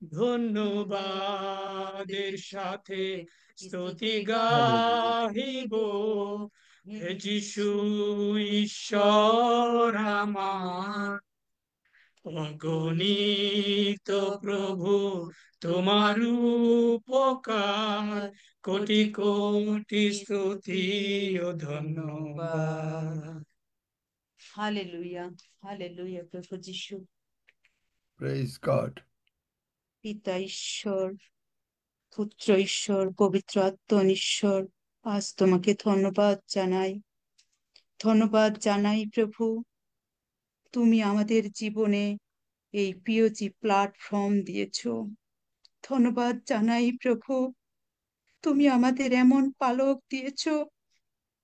ধন্যবাদের সাথে স্তুতি Hallelujah. গাহিব, হে যিশু ঈশ্বর আমার। অগণিত প্রভু তোমার উপকার, কোটি কোটি স্তুতি ও ধন্যবাদ। Hallelujah, hallelujah. প্রভু যিশু, Praise God. পিতা ঈশ্বর, পুত্র ঈশ্বর, পবিত্র আত্মা ঈশ্বর, আজ তোমাকে ধন্যবাদ জানাই। ধন্যবাদ জানাই প্রভু, তুমি আমাদের জীবনে এই পিওজি প্ল্যাটফর্ম দিয়েছো। ধন্যবাদ জানাই প্রভু, তুমি আমাদের এমন পালক দিয়েছো,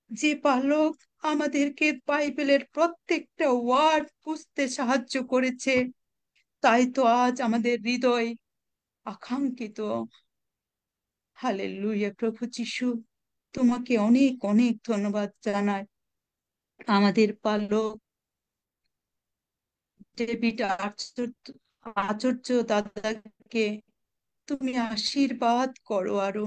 যে পালক আমাদেরকে বাইবেলের প্রত্যেকটা ওয়ার্ড বুঝতে সাহায্য করেছে। তাই তো আজ আমাদের হৃদয় আকাঙ্ক্ষিত। হালেলুয়া প্রভু যিশু, তোমাকে অনেক অনেক ধন্যবাদ জানাই। আমাদের পালক ডেভিড আচার্য আচার্য দাদাকে তুমি আশীর্বাদ করো, আরো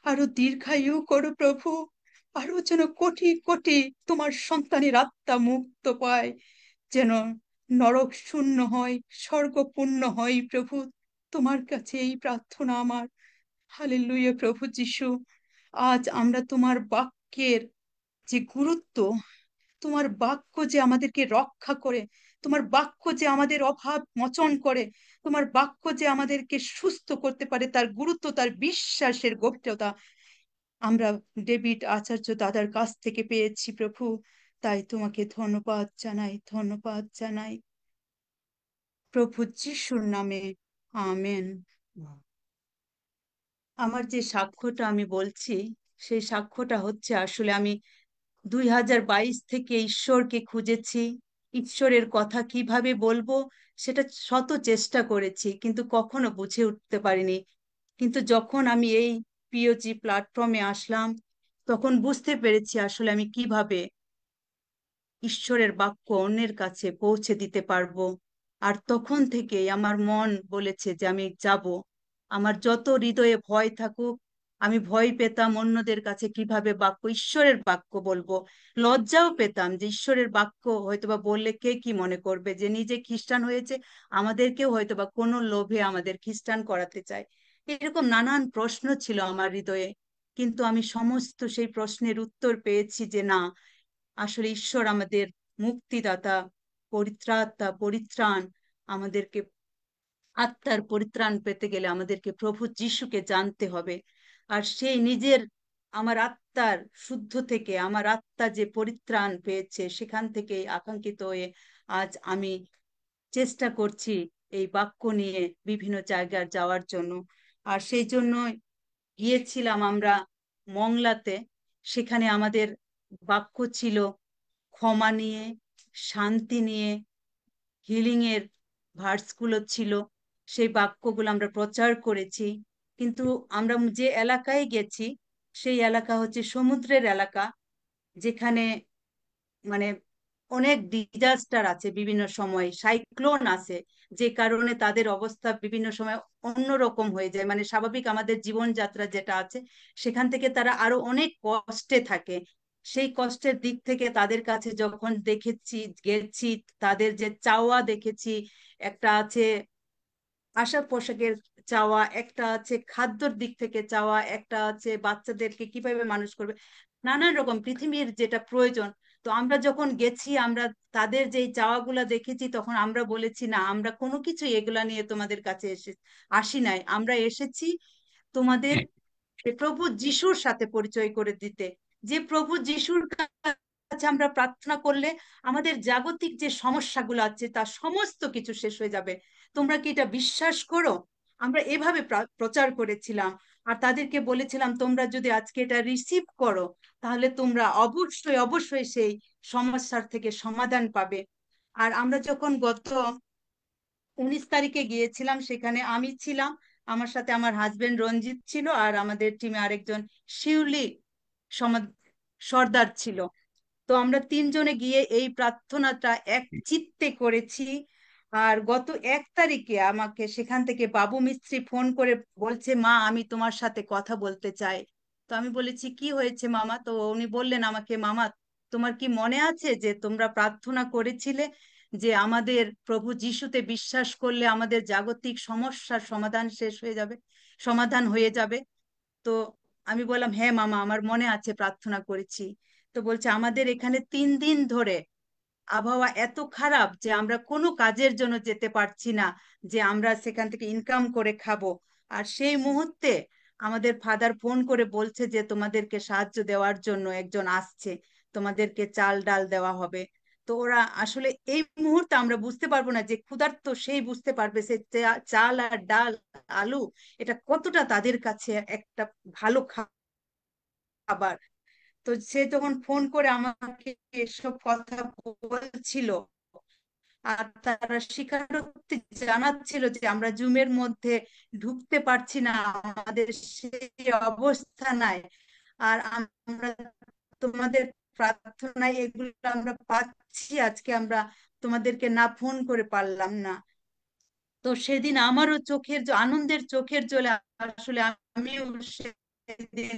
আরো দীর্ঘায়ু করো প্রভু। আরো যেন কোটি কোটি তোমার সন্তানের আত্মা মুক্ত পায়, যেন নরক শূন্য হয়, স্বর্গপূর্ণ হয় প্রভু। তোমার কাছে এই প্রার্থনা আমার। হালেলুয়া প্রভু যিশু, আজ আমরা তোমার বাক্যের যে গুরুত্ব, তোমার বাক্য যে আমাদেরকে রক্ষা করে, তোমার বাক্য যে আমাদের অভাব মোচন করে, তোমার বাক্য যে আমাদেরকে সুস্থ করতে পারে, তার গুরুত্ব, তার বিশ্বাসের গভীরতা আমরা ডেভিড আচার্য দাদার কাছ থেকে পেয়েছি প্রভু। তাই তোমাকে ধন্যবাদ জানাই, ধন্যবাদ জানাই প্রভু যিশুর নামে, আমেন। আমার যে সাক্ষ্যটা আমি বলছি, সেই সাক্ষ্যটা হচ্ছে, আসলে আমি 2022 থেকে ঈশ্বরকে খুঁজেছি। ঈশ্বরের কথা কিভাবে বলবো সেটা শত চেষ্টা করেছি, কিন্তু কখনো বুঝে উঠতে পারিনি। কিন্তু যখন আমি এই পিওজি প্ল্যাটফর্মে আসলাম, তখন বুঝতে পেরেছি আসলে আমি কিভাবে ঈশ্বরের বাক্য অন্যের কাছে পৌঁছে দিতে পারবো। আর তখন থেকেই আমার মন বলেছে যে আমি যাব। আমার যত হৃদয়ে ভয় থাকুক, আমি ভয় পেতাম অন্যদের কাছে কিভাবে বাক্য, ঈশ্বরের বাক্য বলবো। লজ্জাও পেতাম যে ঈশ্বরের বাক্য হয়তোবা বললে কে কি মনে করবে, যে নিজে খ্রিস্টান হয়েছে, আমাদেরকেও হয়তোবা কোনো লোভে আমাদের খ্রিস্টান করাতে চায়। এরকম নানান প্রশ্ন ছিল আমার হৃদয়ে। কিন্তু আমি সমস্ত সেই প্রশ্নের উত্তর পেয়েছি যে না, আসলে ঈশ্বর আমাদের মুক্তিদাতা, পরিত্রাতা, পরিত্রাণ। আমাদেরকে আত্মার পরিত্রাণ পেতে গেলে আমাদেরকে প্রভু যিশুকে জানতে হবে। আর সেই নিজের, আমার আত্মার শুদ্ধ থেকে আমার আত্মা যে পরিত্রাণ পেয়েছে, সেখান থেকে আকাঙ্ক্ষিত হয়ে আজ আমি চেষ্টা করছি এই বাক্য নিয়ে বিভিন্ন জায়গায় যাওয়ার জন্য। আর সেই জন্য গিয়েছিলাম আমরা মংলাতে। সেখানে আমাদের বাক্য ছিল ক্ষমা নিয়ে, শান্তি নিয়ে, হিলিং এর ভার্সগুলো ছিল। সেই বাক্যগুলো আমরা প্রচার করেছি। কিন্তু আমরা যে এলাকায় গেছি, সেই এলাকা হচ্ছে সমুদ্রের এলাকা, যেখানে মানে অনেক ডিজাস্টার আছে, বিভিন্ন সময় সাইক্লোন আছে, যে কারণে তাদের অবস্থা বিভিন্ন সময় অন্যরকম হয়ে যায়। মানে স্বাভাবিক আমাদের জীবনযাত্রা যেটা আছে, সেখান থেকে তারা আরো অনেক কষ্টে থাকে। সেই কষ্টের দিক থেকে তাদের কাছে যখন দেখেছি, গেছি, তাদের যে চাওয়া দেখেছি, একটা আছে আশাক পোশাকের চাওয়া, একটা আছে খাদ্যর দিক থেকে চাওয়া, একটা আছে বাচ্চাদেরকে কিভাবে মানুষ করবে, নানান রকম পৃথিবীর যেটা প্রয়োজন। তো আমরা যখন গেছি, আমরা তাদের যেই চাওয়াগুলা দেখেছি, তখন আমরা বলেছি না, আমরা কোনো কিছু এগুলা নিয়ে তোমাদের কাছে আসি নাই। আমরা এসেছি তোমাদের প্রভু যিশুর সাথে পরিচয় করে দিতে। যে প্রভু যিশুর কাছে আমরা প্রার্থনা করলে আমাদের জাগতিক যে সমস্যাগুলো আছে, তার সমস্ত কিছু শেষ হয়ে যাবে। তোমরা কি এটা বিশ্বাস করো? আমরা এভাবে প্রচার করেছিলাম। আর তাদেরকে বলেছিলাম, তোমরা যদি আজকে এটা রিসিভ করো, তাহলে তোমরা অবশ্যই অবশ্যই সেই সমস্যার থেকে সমাধান পাবে। আর আমরা যখন গত 19 তারিখে গিয়েছিলাম, সেখানে আমি ছিলাম, আমার সাথে আমার হাজবেন্ড রঞ্জিত ছিল, আর আমাদের টিমে আরেকজন শিউলি সমাদ- সর্দার ছিল। তো আমরা তিনজনে গিয়ে এই প্রার্থনাটা এক চিত্তে করেছি। আর গত 1 তারিখে আমাকে সেখান থেকে বাবু মিস্ত্রি ফোন করে বলছে, মা আমি তোমার সাথে কথা বলতে চাই। তো আমি বলেছি কি হয়েছে মামা? তো উনি বললেন আমাকে, মামা তোমার কি মনে আছে যে তোমরা প্রার্থনা করেছিলে যে আমাদের প্রভু যিশুতে বিশ্বাস করলে আমাদের জাগতিক সমস্যার সমাধান হয়ে যাবে? তো আমি বললাম, হ্যাঁ মামা আমার মনে আছে, প্রার্থনা করেছি। তো বলছে আমাদের এখানে 3 দিন ধরে আবহাওয়া এত খারাপ যে আমরা কোনো কাজের জন্য যেতে পারছি না, যে আমরা সেখান থেকে ইনকাম করে খাবো। আর সেই মুহূর্তে আমাদের ফাদার ফোন করে বলছে যে তোমাদেরকে সাহায্য দেওয়ার জন্য একজন আসছে, তোমাদেরকে চাল ডাল দেওয়া হবে। তো ওরা আসলে এই মুহূর্তে আমরা বুঝতে পারবো না, যে ক্ষুধার্ত সেই বুঝতে পারবে সে চাল আর ডাল, আলু, এটা কতটা তাদের কাছে একটা ভালো খাবার। তো সে যখন ফোন করে আমাকে এসব কথা বলছিল, আর তারা স্বীকারোক্তি জানাচ্ছিল যে আমরা জুমের মধ্যে ঢুকতে পারছি না, আমাদের সেই অবস্থা নাই, আর আমরা তোমাদের প্রার্থনায় এগুলো আমরা পাচ্ছি, আজকে আমরা তোমাদেরকে না ফোন করে পারলাম না। তো সেদিন আমারও আনন্দের চোখের জলে আসলে আমিও সেদিন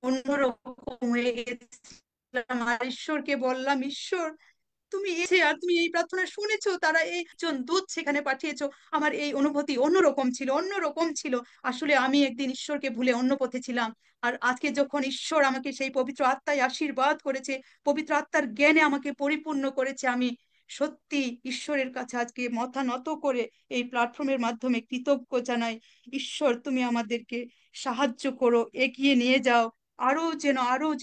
অন্যরকম হয়ে গেছিলাম, আর ঈশ্বরকে বললাম, ঈশ্বর তুমি এসে আর তুমি এই প্রার্থনা শুনেছো, তারা একজন দূত সেখানে পাঠিয়েছো। আমার এই অনুভূতি অন্যরকম ছিল। আসলে আমি একদিন ঈশ্বরকে ভুলে অন্য পথে ছিলাম, আর আজকে যখন ঈশ্বর আমাকে সেই পবিত্র আত্মায় আশীর্বাদ করেছে, পবিত্র আত্মার জ্ঞানে আমাকে পরিপূর্ণ করেছে, আমি সত্যি ঈশ্বরের কাছে আজকে মাথা নত করে এই প্ল্যাটফর্মের মাধ্যমে কৃতজ্ঞ জানাই। ঈশ্বর তুমি আমাদেরকে সাহায্য করো, এগিয়ে নিয়ে যাও, আরো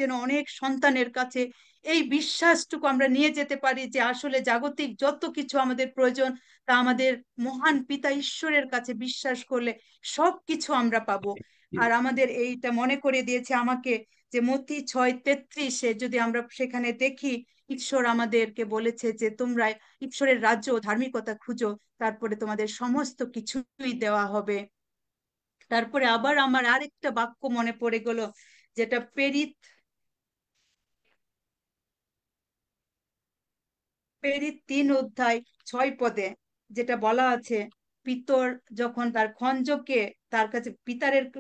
যেন অনেক সন্তানের কাছে এই বিশ্বাসটুকু আমরা নিয়ে যেতে পারি যে আসলে জাগতিক যত কিছু আমাদের প্রয়োজন তা আমাদের মহান পিতা ঈশ্বরের কাছে বিশ্বাস করলে সব কিছু আমরা পাবো। আর আমাদের এইটা মনে করে দিয়েছে আমাকে, যে মত্তী 6:33 যদি আমরা সেখানে দেখি, ঈশ্বর আমাদেরকে বলেছে যে তোমরা ঈশ্বরের রাজ্য ও ধার্মিকতা খুঁজো, তারপরে তোমাদের সমস্ত কিছুই দেওয়া হবে। তারপরে আবার আমার আরেকটা বাক্য মনে পড়ে গেল, যেটা প্রেরিত প্রেরিত 3 অধ্যায় 6 পদে, যেটা বলা আছে, পিতর যখন তার খঞ্জকে তার কাছে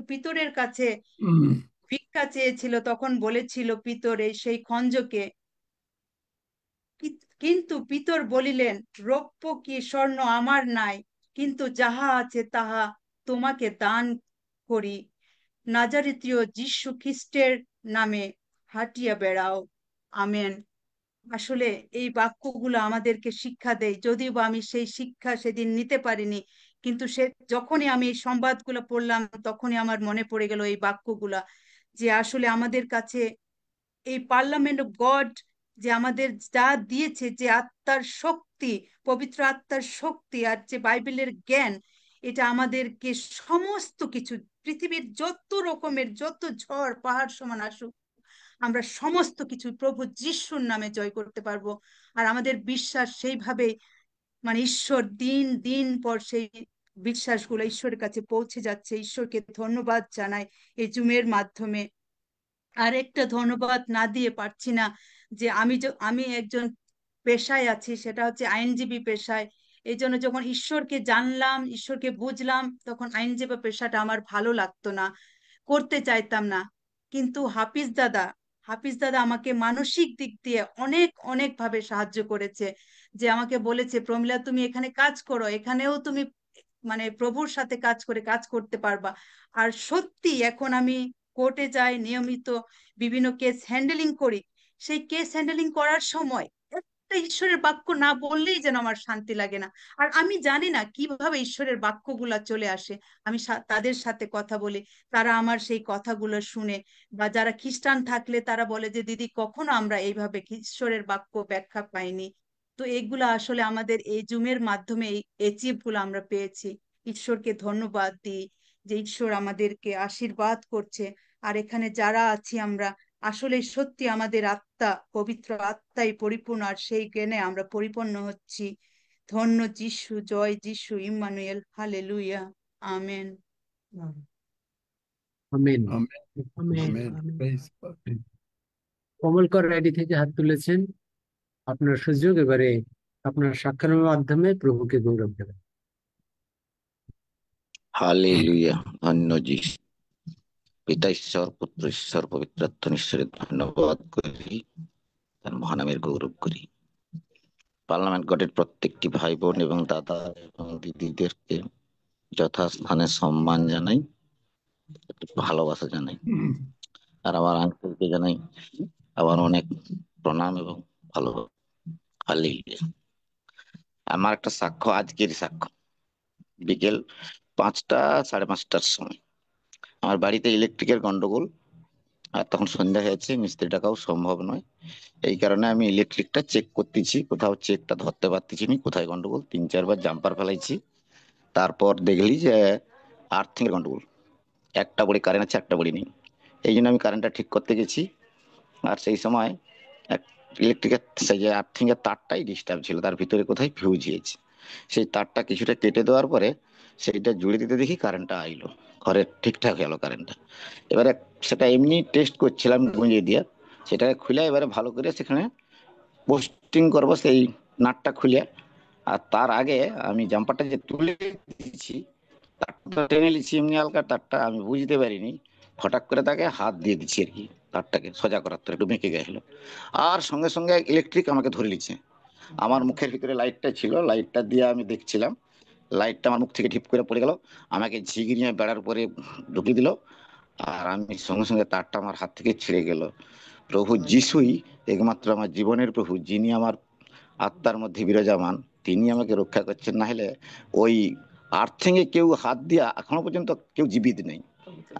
পিতরের কাছে Mm. ভিক্ষা চেয়েছিল, তখন বলেছিল পিতর সেই খঞ্জকে, কিন্তু পিতর বলিলেন, রৌপ্য কি স্বর্ণ আমার নাই, কিন্তু যাহা আছে তাহা তোমাকে দান করি, নাজারিতীয় যীশু খ্রিস্টের নামে হাঁটিয়া বেড়াও। আমেন। আসলে এই বাক্যগুলো আমাদেরকে শিক্ষা দেয়, যদিও বা আমি সেই শিক্ষা সেদিন নিতে পারিনি, কিন্তু যখনই আমি এই সংবাদগুলো পড়লাম তখনই আমার মনে পড়ে গেল এই বাক্যগুলা, যে আসলে আমাদের কাছে এই পার্লামেন্ট অফ গড যে আমাদের যা দিয়েছে, যে আত্মার শক্তি, পবিত্র আত্মার শক্তি, আর যে বাইবেলের জ্ঞান, এটা আমাদেরকে সমস্ত কিছু, পৃথিবীর যত ঝড় পাহাড় সমান আসুক, আমরা সমস্ত কিছু প্রভু যিশুর নামে জয় করতে পারবো। আর আমাদের বিশ্বাস সেইভাবে, মানে ঈশ্বর দিন দিন পর সেই বিশ্বাসগুলো ঈশ্বরের কাছে পৌঁছে যাচ্ছে। ঈশ্বরকে ধন্যবাদ জানাই এই জুমের মাধ্যমে। আর একটা ধন্যবাদ না দিয়ে পারছি না, যে আমি একজন পেশায় আছি, সেটা হচ্ছে আইনজীবী পেশায়। এই জন্য যখন ঈশ্বরকে জানলাম, ঈশ্বরকে বুঝলাম, তখন আইনজীবী পেশাটা আমার ভালো লাগতো না, করতে চাইতাম না। কিন্তু হাফিজ দাদা আমাকে মানসিক দিক দিয়ে অনেক অনেক ভাবে সাহায্য করেছে, যে আমাকে বলেছে, প্রমিলা তুমি এখানে কাজ করো, এখানেও তুমি মানে প্রভুর সাথে কাজ করে কাজ করতে পারবা। আর সত্যি এখন আমি কোর্টে যাই নিয়মিত, বিভিন্ন কেস হ্যান্ডেলিং করি। সেই কেস হ্যান্ডেলিং করার সময় একটা ঈশ্বরের বাক্য না বললেই যেন আমার শান্তি লাগে না। আর আমি জানি না কিভাবে ঈশ্বরের বাক্যগুলা চলে আসে। আমি তাদের সাথে কথা বলি, তারা আমার সেই কথাগুলো শুনে, বা যারা খ্রিস্টান থাকলে তারা বলে যে দিদি কখনো আমরা এইভাবে ঈশ্বরের বাক্য ব্যাখ্যা পাইনি। তো এগুলা আসলে আমাদের এই জুমের মাধ্যমে এই অ্যাচিভ গুলো আমরা পেয়েছি। ঈশ্বরকে ধন্যবাদ দিই যে ঈশ্বর আমাদেরকে আশীর্বাদ করছে। আর এখানে যারা আছি আমরা আসলে সত্যি আমাদের আত্মা পবিত্র আত্মায় পরিপূর্ণ, আর সেই জ্ঞানে আমরা পরিপূর্ণ হচ্ছি। ধন্য যিশু, জয় Jishu, Emmanuel, hallelujah, amen. Amen. Amen. Amen. Amen. Praise God. কমলকর আইডি থেকে হাত তুলেছেন, আপনার সুযোগ, এবারে আপনার সাক্ষরের মাধ্যমে প্রভুকে গৌরব দেবেন। হালেলুয়া। ধন্য যিশু। পিতা ঈশ্বর, পুত্র ঈশ্বর, পবিত্র আত্মা ঈশ্বরের ধন্যবাদ করি, তার মহানামের গৌরব করি। পার্লামেন্ট গটের প্রত্যেকটি ভাই বোন এবং দাদা এবং দিদিদেরকে যথাস্থানে সম্মান জানাই, ভালোবাসা জানাই। আর আমার আঙ্কেলকে জানাই আমার অনেক প্রণাম এবং ভালোবাসা। হালেলুয়া। আমার একটা সাক্ষ্য, আজকের সাক্ষ্য। বিকেল 5টা, 5:30টার সময় আমার বাড়িতে ইলেকট্রিকের গন্ডগোল। আর তখন সন্ধ্যা হয়েছে, মিস্ত্রি ডাকাও সম্ভব নয়। এই কারণে আমি ইলেকট্রিকটা চেক করতেছি, কোথাও চেকটা ধরতে পারতেছি না কোথায় গন্ডগোল। 3-4 বার জাম্পার ফেলাইছি, তারপর দেখলি যে আর্থিং এর গন্ডগোল। একটা বড়ি কারেন্ট আছে, একটা বড়ি নেই। এই জন্য আমি কারেন্টটা ঠিক করতে গেছি। আর সেই সময় ইলেকট্রিকের সেই যে আর্থিং এর তারটাই ডিস্টার্ব ছিল, তার ভিতরে কোথায় ফিউজ হয়েছে। সেই তারটা কিছুটা কেটে দেওয়ার পরে সেইটা জুড়ে দিতে দেখি কারেন্টটা আইলো, ঘরে ঠিকঠাক গেল কারেন্টটা। এবারে সেটা এমনি টেস্ট করছিলাম গুঁজে দিয়ে, সেটাকে খুলে এবারে ভালো করে সেখানে পোস্টিং করবো সেই নাটটা খুলে। আর তার আগে আমি জাম্পারটা যে তুলে দিয়েছি, তারটা টেনে নিচ্ছি এমনি হালকা, তারটা আমি বুঝতে পারিনি, হঠাৎ করে তাকে হাত দিয়ে দিচ্ছি আর কি, তারটাকে সোজা করার তো একটু বেঁকে গেছিল। আর সঙ্গে সঙ্গে ইলেকট্রিক আমাকে ধরে নিচ্ছে। আমার মুখের ভিতরে লাইটটা ছিল, লাইটটা দিয়ে আমি দেখছিলাম, লাইটটা আমার মুখ থেকে ঠিপ করে পড়ে গেল, আমাকে ঝিঁকি নিয়ে বেড়ার উপরে ঢুকিয়ে দিল। আর আমি সঙ্গে সঙ্গে তারটা আমার হাত থেকে ছিঁড়ে গেল। প্রভু যিশুই একমাত্র আমার জীবনের প্রভু, যিনি আমার আত্মার মধ্যে বিরাজমান, তিনি আমাকে রক্ষা করছেন। না হলে ওই আর্থিং এ কেউ হাত দিয়া এখনো পর্যন্ত কেউ জীবিত নেই।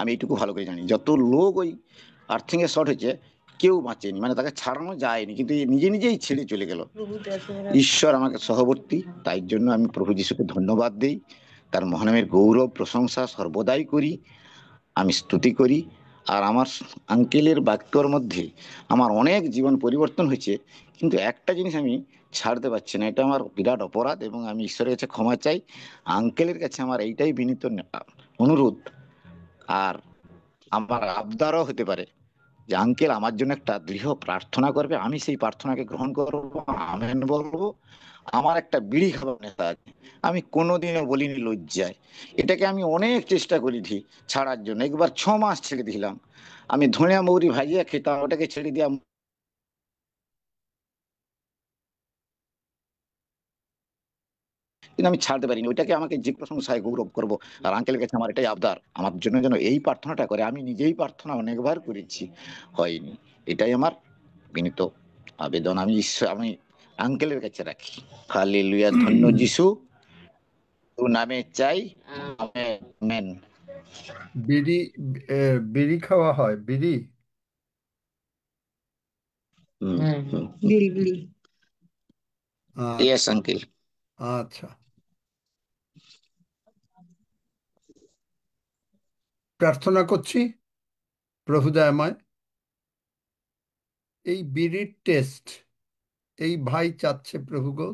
আমি এইটুকু ভালো করে জানি, যত লোক ওই আর্থিং এ শর্ট হয়েছে কেউ বাঁচেনি, মানে তাকে ছাড়ানো যায়নি, কিন্তু এ নিজে নিজেই ছেড়ে চলে গেল। ঈশ্বর আমাকে সহবর্তী, তাই জন্য আমি প্রভু যিশুকে ধন্যবাদ দিই, তার মহানামের গৌরব প্রশংসা সর্বদাই করি, আমি স্তুতি করি। আর আমার আঙ্কেলের বাক্যর মধ্যে আমার অনেক জীবন পরিবর্তন হয়েছে, কিন্তু একটা জিনিস আমি ছাড়তে পারছি না, এটা আমার বিরাট অপরাধ এবং আমি ঈশ্বরের কাছে ক্ষমা চাই। আঙ্কেলের কাছে আমার এইটাই বিনীত অনুরোধ, আর আমার আবদারও হতে পারে যে আঙ্কেল আমার জন্য একটা দৃঢ় প্রার্থনা করবে, আমি সেই প্রার্থনাকে গ্রহণ করবো, আমেন বলবো। আমার একটা বিড়ি খাবার নেশা আছে, আমি কোনোদিনও বলিনি লজ্জায়। এটাকে আমি অনেক চেষ্টা করেছি ছাড়ার জন্য, একবার 6 মাস ছেড়ে দিলাম। আমি ধনিয়া মৌরি ভাজিয়া খেতাম, ওটাকে ছেড়ে দিয়া কিন্তু আমি ছাড়তে পারিনি ওইটাকে, আমাকে যে প্রশংসায় গৌরব করব। আর আঙ্কেলের কাছে আমার এটাই আবদার, আমার জন্য যেন এই প্রার্থনাটা করে। আমি নিজেই প্রার্থনা অনেকবার করেছি, হয়নি। এটাই আমার বিনীত আবেদন, আমি ঈশ্বর, আমি আঙ্কেলের কাছে রাখি। হালেলুয়া। ধন্য যিশু, তো নামে চাই, আমেন। বিড়ি বিড়ি খাওয়া হয়, বিড়ি? বিড়ি বিড়ি। Yes uncle. আচ্ছা, প্রার্থনা করছি। প্রভু দয়াময়, এই বিড়ির টেস্ট এই ভাই চাচ্ছে, প্রভু গো,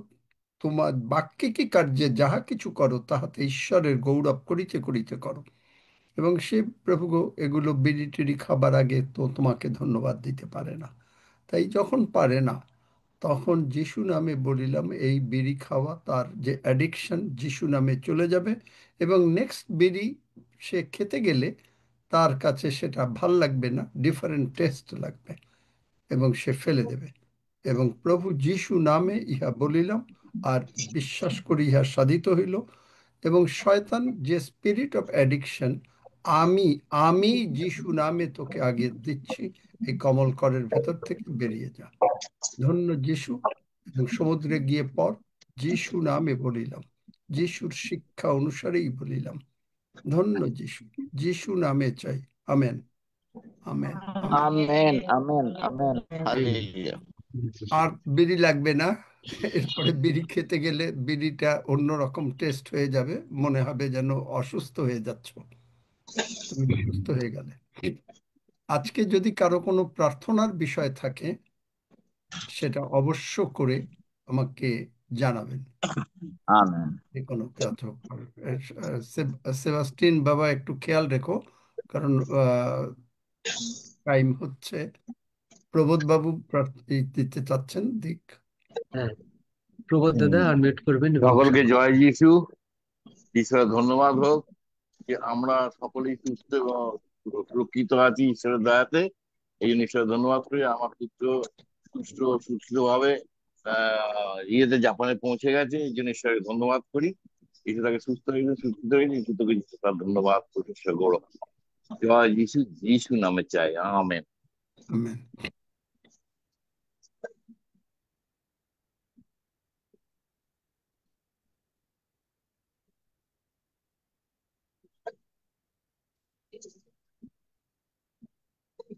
তোমার বাক্যে কি কার্যে যাহা কিছু করো তাহাতে ঈশ্বরের গৌরব করিতে করিতে করো। এবং সে, প্রভু গো, এগুলো বিড়ি টিড়ি খাবার আগে তো তোমাকে ধন্যবাদ দিতে পারে না, তাই যখন পারে না তখন যিশু নামে বলিলাম এই বিড়ি খাওয়া তার যে অ্যাডিকশন যিশু নামে চলে যাবে, এবং নেক্সট বিড়ি সে খেতে গেলে তার কাছে সেটা ভাল লাগবে না, ডিফারেন্ট টেস্ট লাগবে, এবং সে ফেলে দেবে। এবং প্রভু যিশু নামে ইহা বলিলাম, আর বিশ্বাস করি ইহা সাধিত হইল। এবং শয়তান যে স্পিরিট অফ অ্যাডিকশন, আমি আমি যিশু নামে তোকে আগে দিচ্ছি, এই কমল করের ভেতর থেকে বেরিয়ে যা। ধন্য যিশু। এবং সমুদ্রে গিয়ে পর যিশু নামে বলিলাম, যিশুর শিক্ষা অনুসারেই বলিলাম। ধন্য যিশু, যিশু নামে চাই। Amen, amen, amen. Amen, amen, amen. Hallelujah. আর বিড়ি লাগবে না। এরপরে বিড়ি খেতে গেলে বিড়িটা অন্যরকম টেস্ট হয়ে যাবে, মনে হবে যেন অসুস্থ হয়ে যাচ্ছ, তুমি সুস্থ হয়ে গেলে। আজকে যদি কারো কোনো প্রার্থনার বিষয় থাকে সেটা অবশ্য করে আমাকে জানাবেন। আমেন। যে কোনো প্রার্থনা, সেবাস্টিন বাবা একটু খেয়াল রেখো, কারণ টাইম হচ্ছে। প্রবোধ বাবু দিতে চাচ্ছেন, দিক। হ্যাঁ, প্রবোধ দাদা আনমিউট করবেন এবং সকলকে জয় যিশু। ঈশ্বরের ধন্যবাদ হোক যে আমরা সকলেই সুস্থ এবং সুরক্ষিত আছি ঈশ্বরের দয়াতে। এই জন্য ঈশ্বরের ধন্যবাদ করি। আমার পুত্র সুস্থ ভাবে ইয়েতে জাপানে পৌঁছে গেছে, এই জন্য ঈশ্বরের ধন্যবাদ করি। ঈশ্বর তাকে সুস্থ হয়েছে, সুস্থ হয়েছে, তার ধন্যবাদ করি। ঈশ্বর গৌরব। জয় যিশু, যিশু নামে চাই, আমেন। আমেন।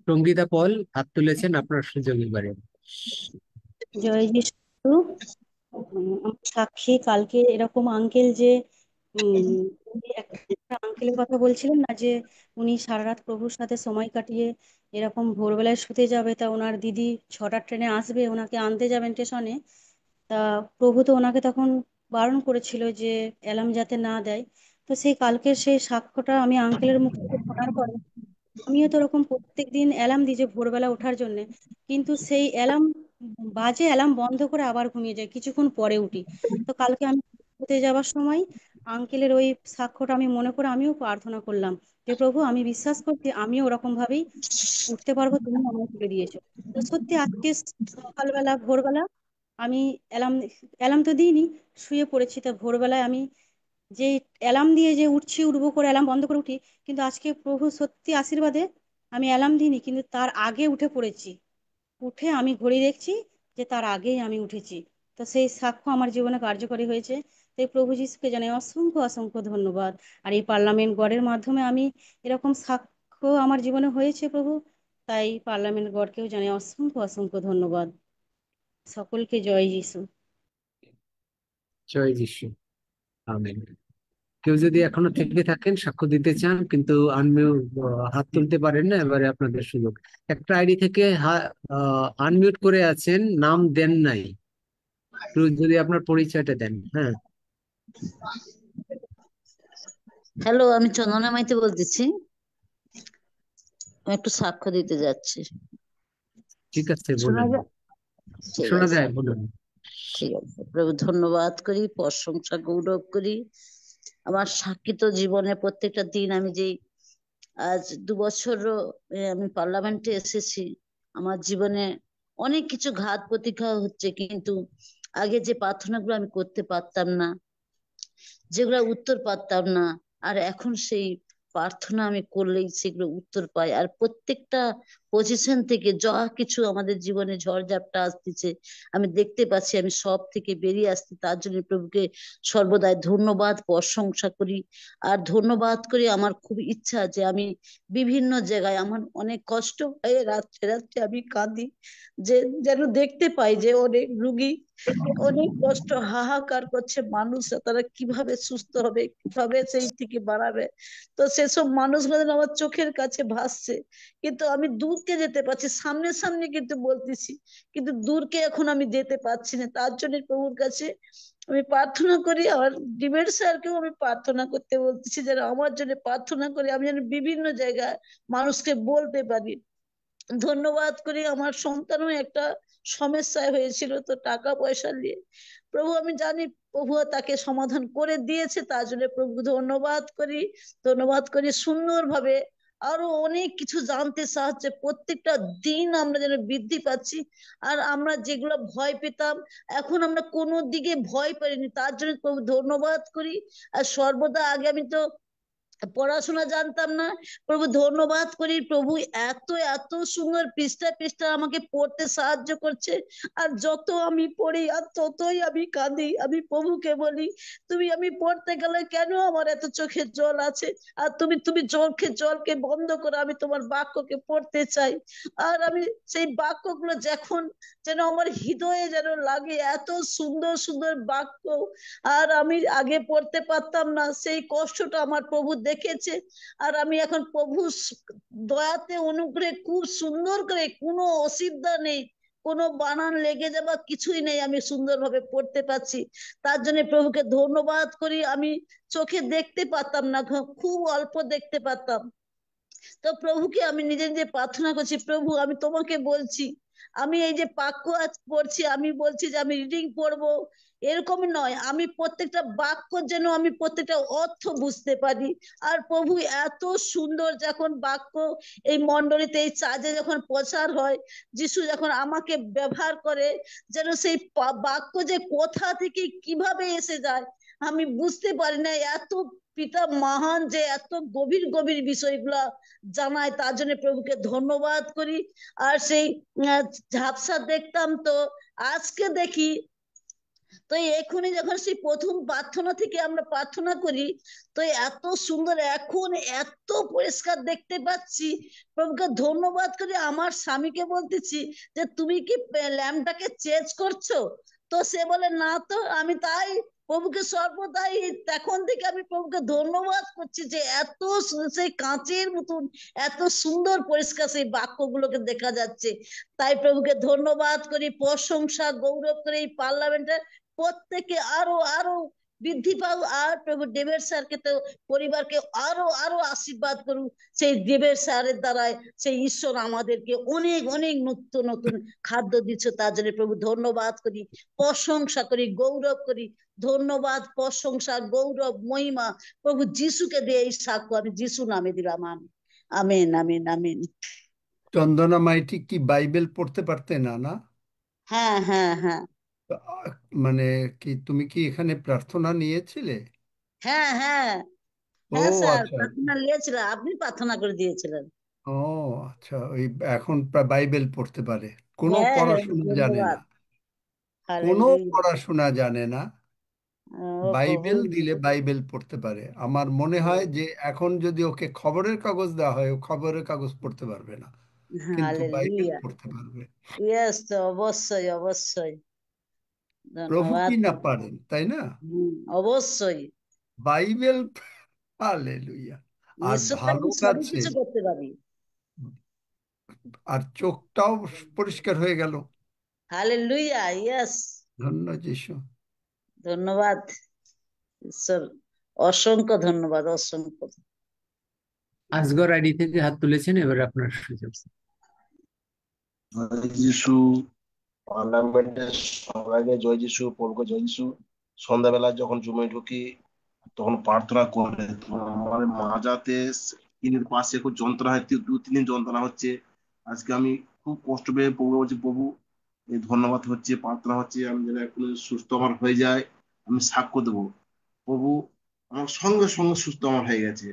সঙ্গীতা পল হাত তুলেছেন, আপনার সুযোগ এবারে। জয় যিশু। আমার সাক্ষী কালকে এরকম আঙ্কেল যে উনি একটা আঙ্কেলের কথা বলছিলেন না, যে উনি সারা রাত প্রভুর সাথে সময় কাটিয়ে এরকম ভোরবেলায় শুতে যাবে, তা ওনার দিদি 6টার ট্রেনে আসবে, ওনাকে আনতে যাবেন স্টেশনে। তা প্রভু তো ওনাকে তখন বারণ করেছিল যে অ্যালার্ম যাতে না দেয়। তো সেই কালকের সেই সাক্ষ্যটা আমি আঙ্কেলের মুখ থেকে শোনার পরে আমিও তো ওরকম প্রত্যেকদিন অ্যালার্ম দিই যে ভোরবেলা ওঠার জন্য, কিন্তু সেই অ্যালার্ম বাজে, অ্যালার্ম বন্ধ করে আবার ঘুমিয়ে যাই, কিছুক্ষণ পরে উঠি। তো কালকে আমি শুতে যাওয়ার সময় আঙ্কেলের ওই সাক্ষ্যটা আমি মনে করে আমিও প্রার্থনা করলাম যে প্রভু, আমি বিশ্বাস করছি আমিও ওরকম ভাবেই উঠতে পারবো, তুমি আমাকে তুলে দিয়েছো। তো সত্যি আজকে সকালবেলা ভোরবেলা আমি অ্যালার্ম অ্যালার্ম তো দিইনি, শুয়ে পড়েছি। তা ভোরবেলায় আমি যে অ্যালার্ম দিয়ে যে উঠবো করে অ্যালার্ম বন্ধ করে উঠি, কিন্তু আজকে প্রভু সত্যি আশীর্বাদে আমি অ্যালার্ম দিইনি, কিন্তু তার আগে উঠে পড়েছি। উঠে আমি ঘড়ি দেখছি যে তার আগেই আমি উঠেছি। তো সেই সাক্ষ্য আমার জীবনে কার্যকরী হয়েছে। তাই প্রভু যিশুকে জানাই অসংখ্য অসংখ্য ধন্যবাদ। আর এই পার্লামেন্ট গডের মাধ্যমে আমি এরকম সাক্ষ্য আমার জীবনে হয়েছে প্রভু, তাই পার্লামেন্ট গডকেও জানাই অসংখ্য অসংখ্য ধন্যবাদ। সকলকে জয় যিশু। জয় যিশু, আমেন। কেউ যদি এখনো থেকে থাকেন, সাক্ষ্য দিতে চান কিন্তু হাত তুলতে পারেন না, এবারে আপনাদের সুযোগ। একটা আইডি থেকে আনমিউট করে আছেন, নাম দেন নাই, একটু যদি আপনার পরিচয়টা দেন। হ্যাঁ, হ্যালো, আমি চন্দনা মাইতি বলতেছি। আমি একটু সাক্ষ্য দিতে যাচ্ছি। ঠিক আছে, শোনা বলুন। যায়? ঠিক শোনা আছে, যায়, বলুন। ঠিক আছে। প্রভু ধন্যবাদ করি, প্রশংসা গৌরব করি। আমার সাক্ষিত জীবনে প্রত্যেকটা দিন আমি যেই আজ 2 বছর আমি পার্লামেন্টে এসেছি, আমার জীবনে অনেক কিছু ঘাত প্রতিঘাত হচ্ছে, কিন্তু আগে যে প্রার্থনাগুলো আমি করতে পারতাম না, যেগুলো উত্তর পারতাম না, আর এখন সেই প্রার্থনা আমি করলেই সেগুলো উত্তর পাই। আর প্রত্যেকটা পজিশন থেকে যা কিছু আমাদের জীবনে ঝড়ঝাপটা আসতেছে আমি দেখতে পাচ্ছি, আমি সব থেকে বেরিয়ে আসছি। তার জন্য প্রভুকে সর্বদাই ধন্যবাদ প্রশংসা করি। আর ধন্যবাদ করি, আমার খুব ইচ্ছা যে আমি বিভিন্ন জায়গায়, আমার অনেক কষ্ট হয়, রাত্রে রাত্রে আমি কাঁদি, যে যেন দেখতে পাই যে অনেক রুগী অনেক কষ্ট হাহাকার করছে, মানুষরা তারা কিভাবে সুস্থ হবে, কিভাবে সেই থেকে বাড়াবে। তো সেসব মানুষগুলো যেন আমার চোখের কাছে ভাসছে, কিন্তু আমি দূরকে যেতে পারছি, সামনে সামনে কিন্তু বলতেছি, কিন্তু দূরকে এখন আমি যেতে পারছি না। তার জন্য প্রভুর কাছে আমি প্রার্থনা করি। আমার ডিবেট স্যারকেও আমি প্রার্থনা করতে বলতেছি, যেন আমার জন্য প্রার্থনা করি, আমি যেন বিভিন্ন জায়গায় মানুষকে বলতে পারি। ধন্যবাদ করি, আমার সন্তানও একটা সমস্যায় হয়েছিল, তো টাকা পয়সা নিয়ে প্রভু আমি জানি প্রভু তাকে সমাধান করে দিয়েছে, তার জন্য প্রভু ধন্যবাদ করি। ধন্যবাদ করি সুন্দরভাবে আরো অনেক কিছু জানতে সাহায্য, প্রত্যেকটা দিন আমরা যেন বৃদ্ধি পাচ্ছি। আর আমরা যেগুলো ভয় পেতাম, এখন আমরা কোনো দিকে ভয় পাইনি, তার জন্য প্রভু ধন্যবাদ করি। আর সর্বদা আগে আমি তো পড়াশোনা জানতাম না, প্রভু ধন্যবাদ করি, প্রভু এত এত সুন্দর পৃষ্ঠা পৃষ্ঠা আমাকে পড়তে সাহায্য করছে। আর যত আমি পড়ি আর ততই আমি কাঁদি, আমি প্রভুকে বলি তুমি, আমি পড়তে গেলে কেন আমার এত চোখের জল আছে, আর তুমি তুমি জলকে বন্ধ করো, আমি তোমার বাক্যকে পড়তে চাই। আর আমি সেই বাক্যগুলো যখন যেন আমার হৃদয়ে যেন লাগে, এত সুন্দর সুন্দর বাক্য। আর আমি আগে পড়তে পারতাম না, সেই কষ্টটা আমার প্রভু দেখেছে। আর আমি এখন প্রভু দয়াতে অনুগ্রহে খুব সুন্দর করে, কোনো অসুবিধা নেই, কোনো বানান লেগে যাবা কিছুই নেই, আমি সুন্দরভাবে পড়তে পারছি। তার জন্য প্রভুকে ধন্যবাদ করি। আমি চোখে দেখতে পারতাম না, খুব অল্প দেখতে পারতাম। তো প্রভুকে আমি নিজে নিজে প্রার্থনা করছি, প্রভু আমি তোমাকে বলছি আমি এই যে বাক্য আজ পড়ছি, আমি বলছি যে আমি রিডিং পড়বো, এরকম নয়, আমি প্রত্যেকটা বাক্য যেন আমি প্রত্যেকটা অর্থ বুঝতে পারি। আর প্রভু এত সুন্দর যখন বাক্য এই মণ্ডলীতে এই চার্জে যখন প্রচার হয়, যিশু যখন আমাকে ব্যবহার করে, যেন সেই বাক্য যে কোথা থেকে কিভাবে এসে যায় আমি বুঝতে পারি না। এত পিতা মহান যে এত গভীর গভীর বিষয়গুলা জানায়, তার জন্য প্রভুকে ধন্যবাদ করি। আর সেই ঝাপসা দেখতাম, তো আজকে দেখি, তো এখনই যখন সেই প্রথম প্রার্থনা থেকে আমরা প্রার্থনা করি, তো এত সুন্দর এখন এত পরিষ্কার দেখতে পাচ্ছি। প্রভুকে ধন্যবাদ করি। আমার স্বামীকে বলতেছি যে তুমি কি ল্যাম্পটাকে চেঞ্জ করছো? তো সে বলে না, তো আমি তাই প্রভুকে সর্বদাই তখন থেকে আমি প্রভুকে ধন্যবাদ করছি যে এত সেই কাঁচের মতন এত সুন্দর পরিষ্কার সেই বাক্যগুলোকে দেখা যাচ্ছে। তাই প্রভুকে ধন্যবাদ করি, প্রশংসা গৌরব করে এই পার্লামেন্টের প্রত্যেকে আরো আরো বৃদ্ধি পাও। আর প্রভু দেবের স্যারকে তো পরিবারকে আরো আরো আশীর্বাদ করুন। সেই দেবের স্যারের দ্বারাই সেই ঈশ্বর আমাদেরকে অনেক অনেক নতুন নতুন খাদ্য দিচ্ছে, তার জন্য প্রভু ধন্যবাদ করি, প্রশংসা করি, গৌরব করি। ধন্যবাদ, প্রশংসা, গৌরব, মহিমা প্রভু যিশুকে দিয়ে এই সাক্ষ্য আমি যিশু নামে দিলাম। আমি আমেন, আমেন, আমেন। চন্দনা মাইটি কি বাইবেল পড়তে পারতে না? না, হ্যাঁ, হ্যাঁ, হ্যাঁ, আহ, মানে কি তুমি কি এখানে প্রার্থনা নিয়েছিলে? হ্যাঁ, হ্যাঁ, ও হ্যাঁ স্যার, আচ্ছা। প্রার্থনা নিয়েছিলেন, আপনি প্রার্থনা করে দিয়েছিলেন। ও আচ্ছা, ওই এখন বাইবেল পড়তে পারে, কোনো হ্যাঁ, হ্যাঁ, পড়াশোনা জানে না, ধন্যবাদ। কোনো হালেলুয়া। পড়াশোনা জানে না, ও প্রভু। বাইবেল দিলে বাইবেল পড়তে পারে। আমার মনে হয় যে এখন যদি ওকে খবরের কাগজ দেওয়া হয় ও খবরের কাগজ পড়তে পারবে না, কিন্তু বাইবেল হালেলুয়া। পড়তে পারবে। ইয়েস, তো অবশ্যই অবশ্যই। প্রভু ধন্যবাদ। কি না পারেন, তাই না? অবশ্যই। Bible, hallelujah. আর ঈশ্বর ভালো থাকলে সবই কাছে, কিছু করতে পারি। আর চোখটাও পরিষ্কার হয়ে গেল। Hallelujah, yes. ধন্য যিশু। ধন্যবাদ ঈশ্বর, অসংখ্য ধন্যবাদ, অসংখ্য। আসগর আইডি থেকে হাত তুলেছেন, এবার আপনার সুযোগ। জয় যিশু। পার্লামেন্টের সবার আগে জয় যিশু, পড়বো জয় যিশু। সন্ধ্যাবেলা যখন জুমে ঢুকি তখন প্রার্থনা করে, তো আমার মাজাতে স্কিনের পাশে খুব যন্ত্রণা হয়, 2-3 দিন যন্ত্রণা হচ্ছে। আজকে আমি খুব কষ্ট পেয়ে প্রভু বলছি, প্রভু এই ধন্যবাদ হচ্ছে, প্রার্থনা হচ্ছে, আমি যেন এখন সুস্থ আমার হয়ে যায়, আমি সাক্ষ্য দেবো। প্রভু আমার সঙ্গে সঙ্গে সুস্থ আমার হয়ে গেছে।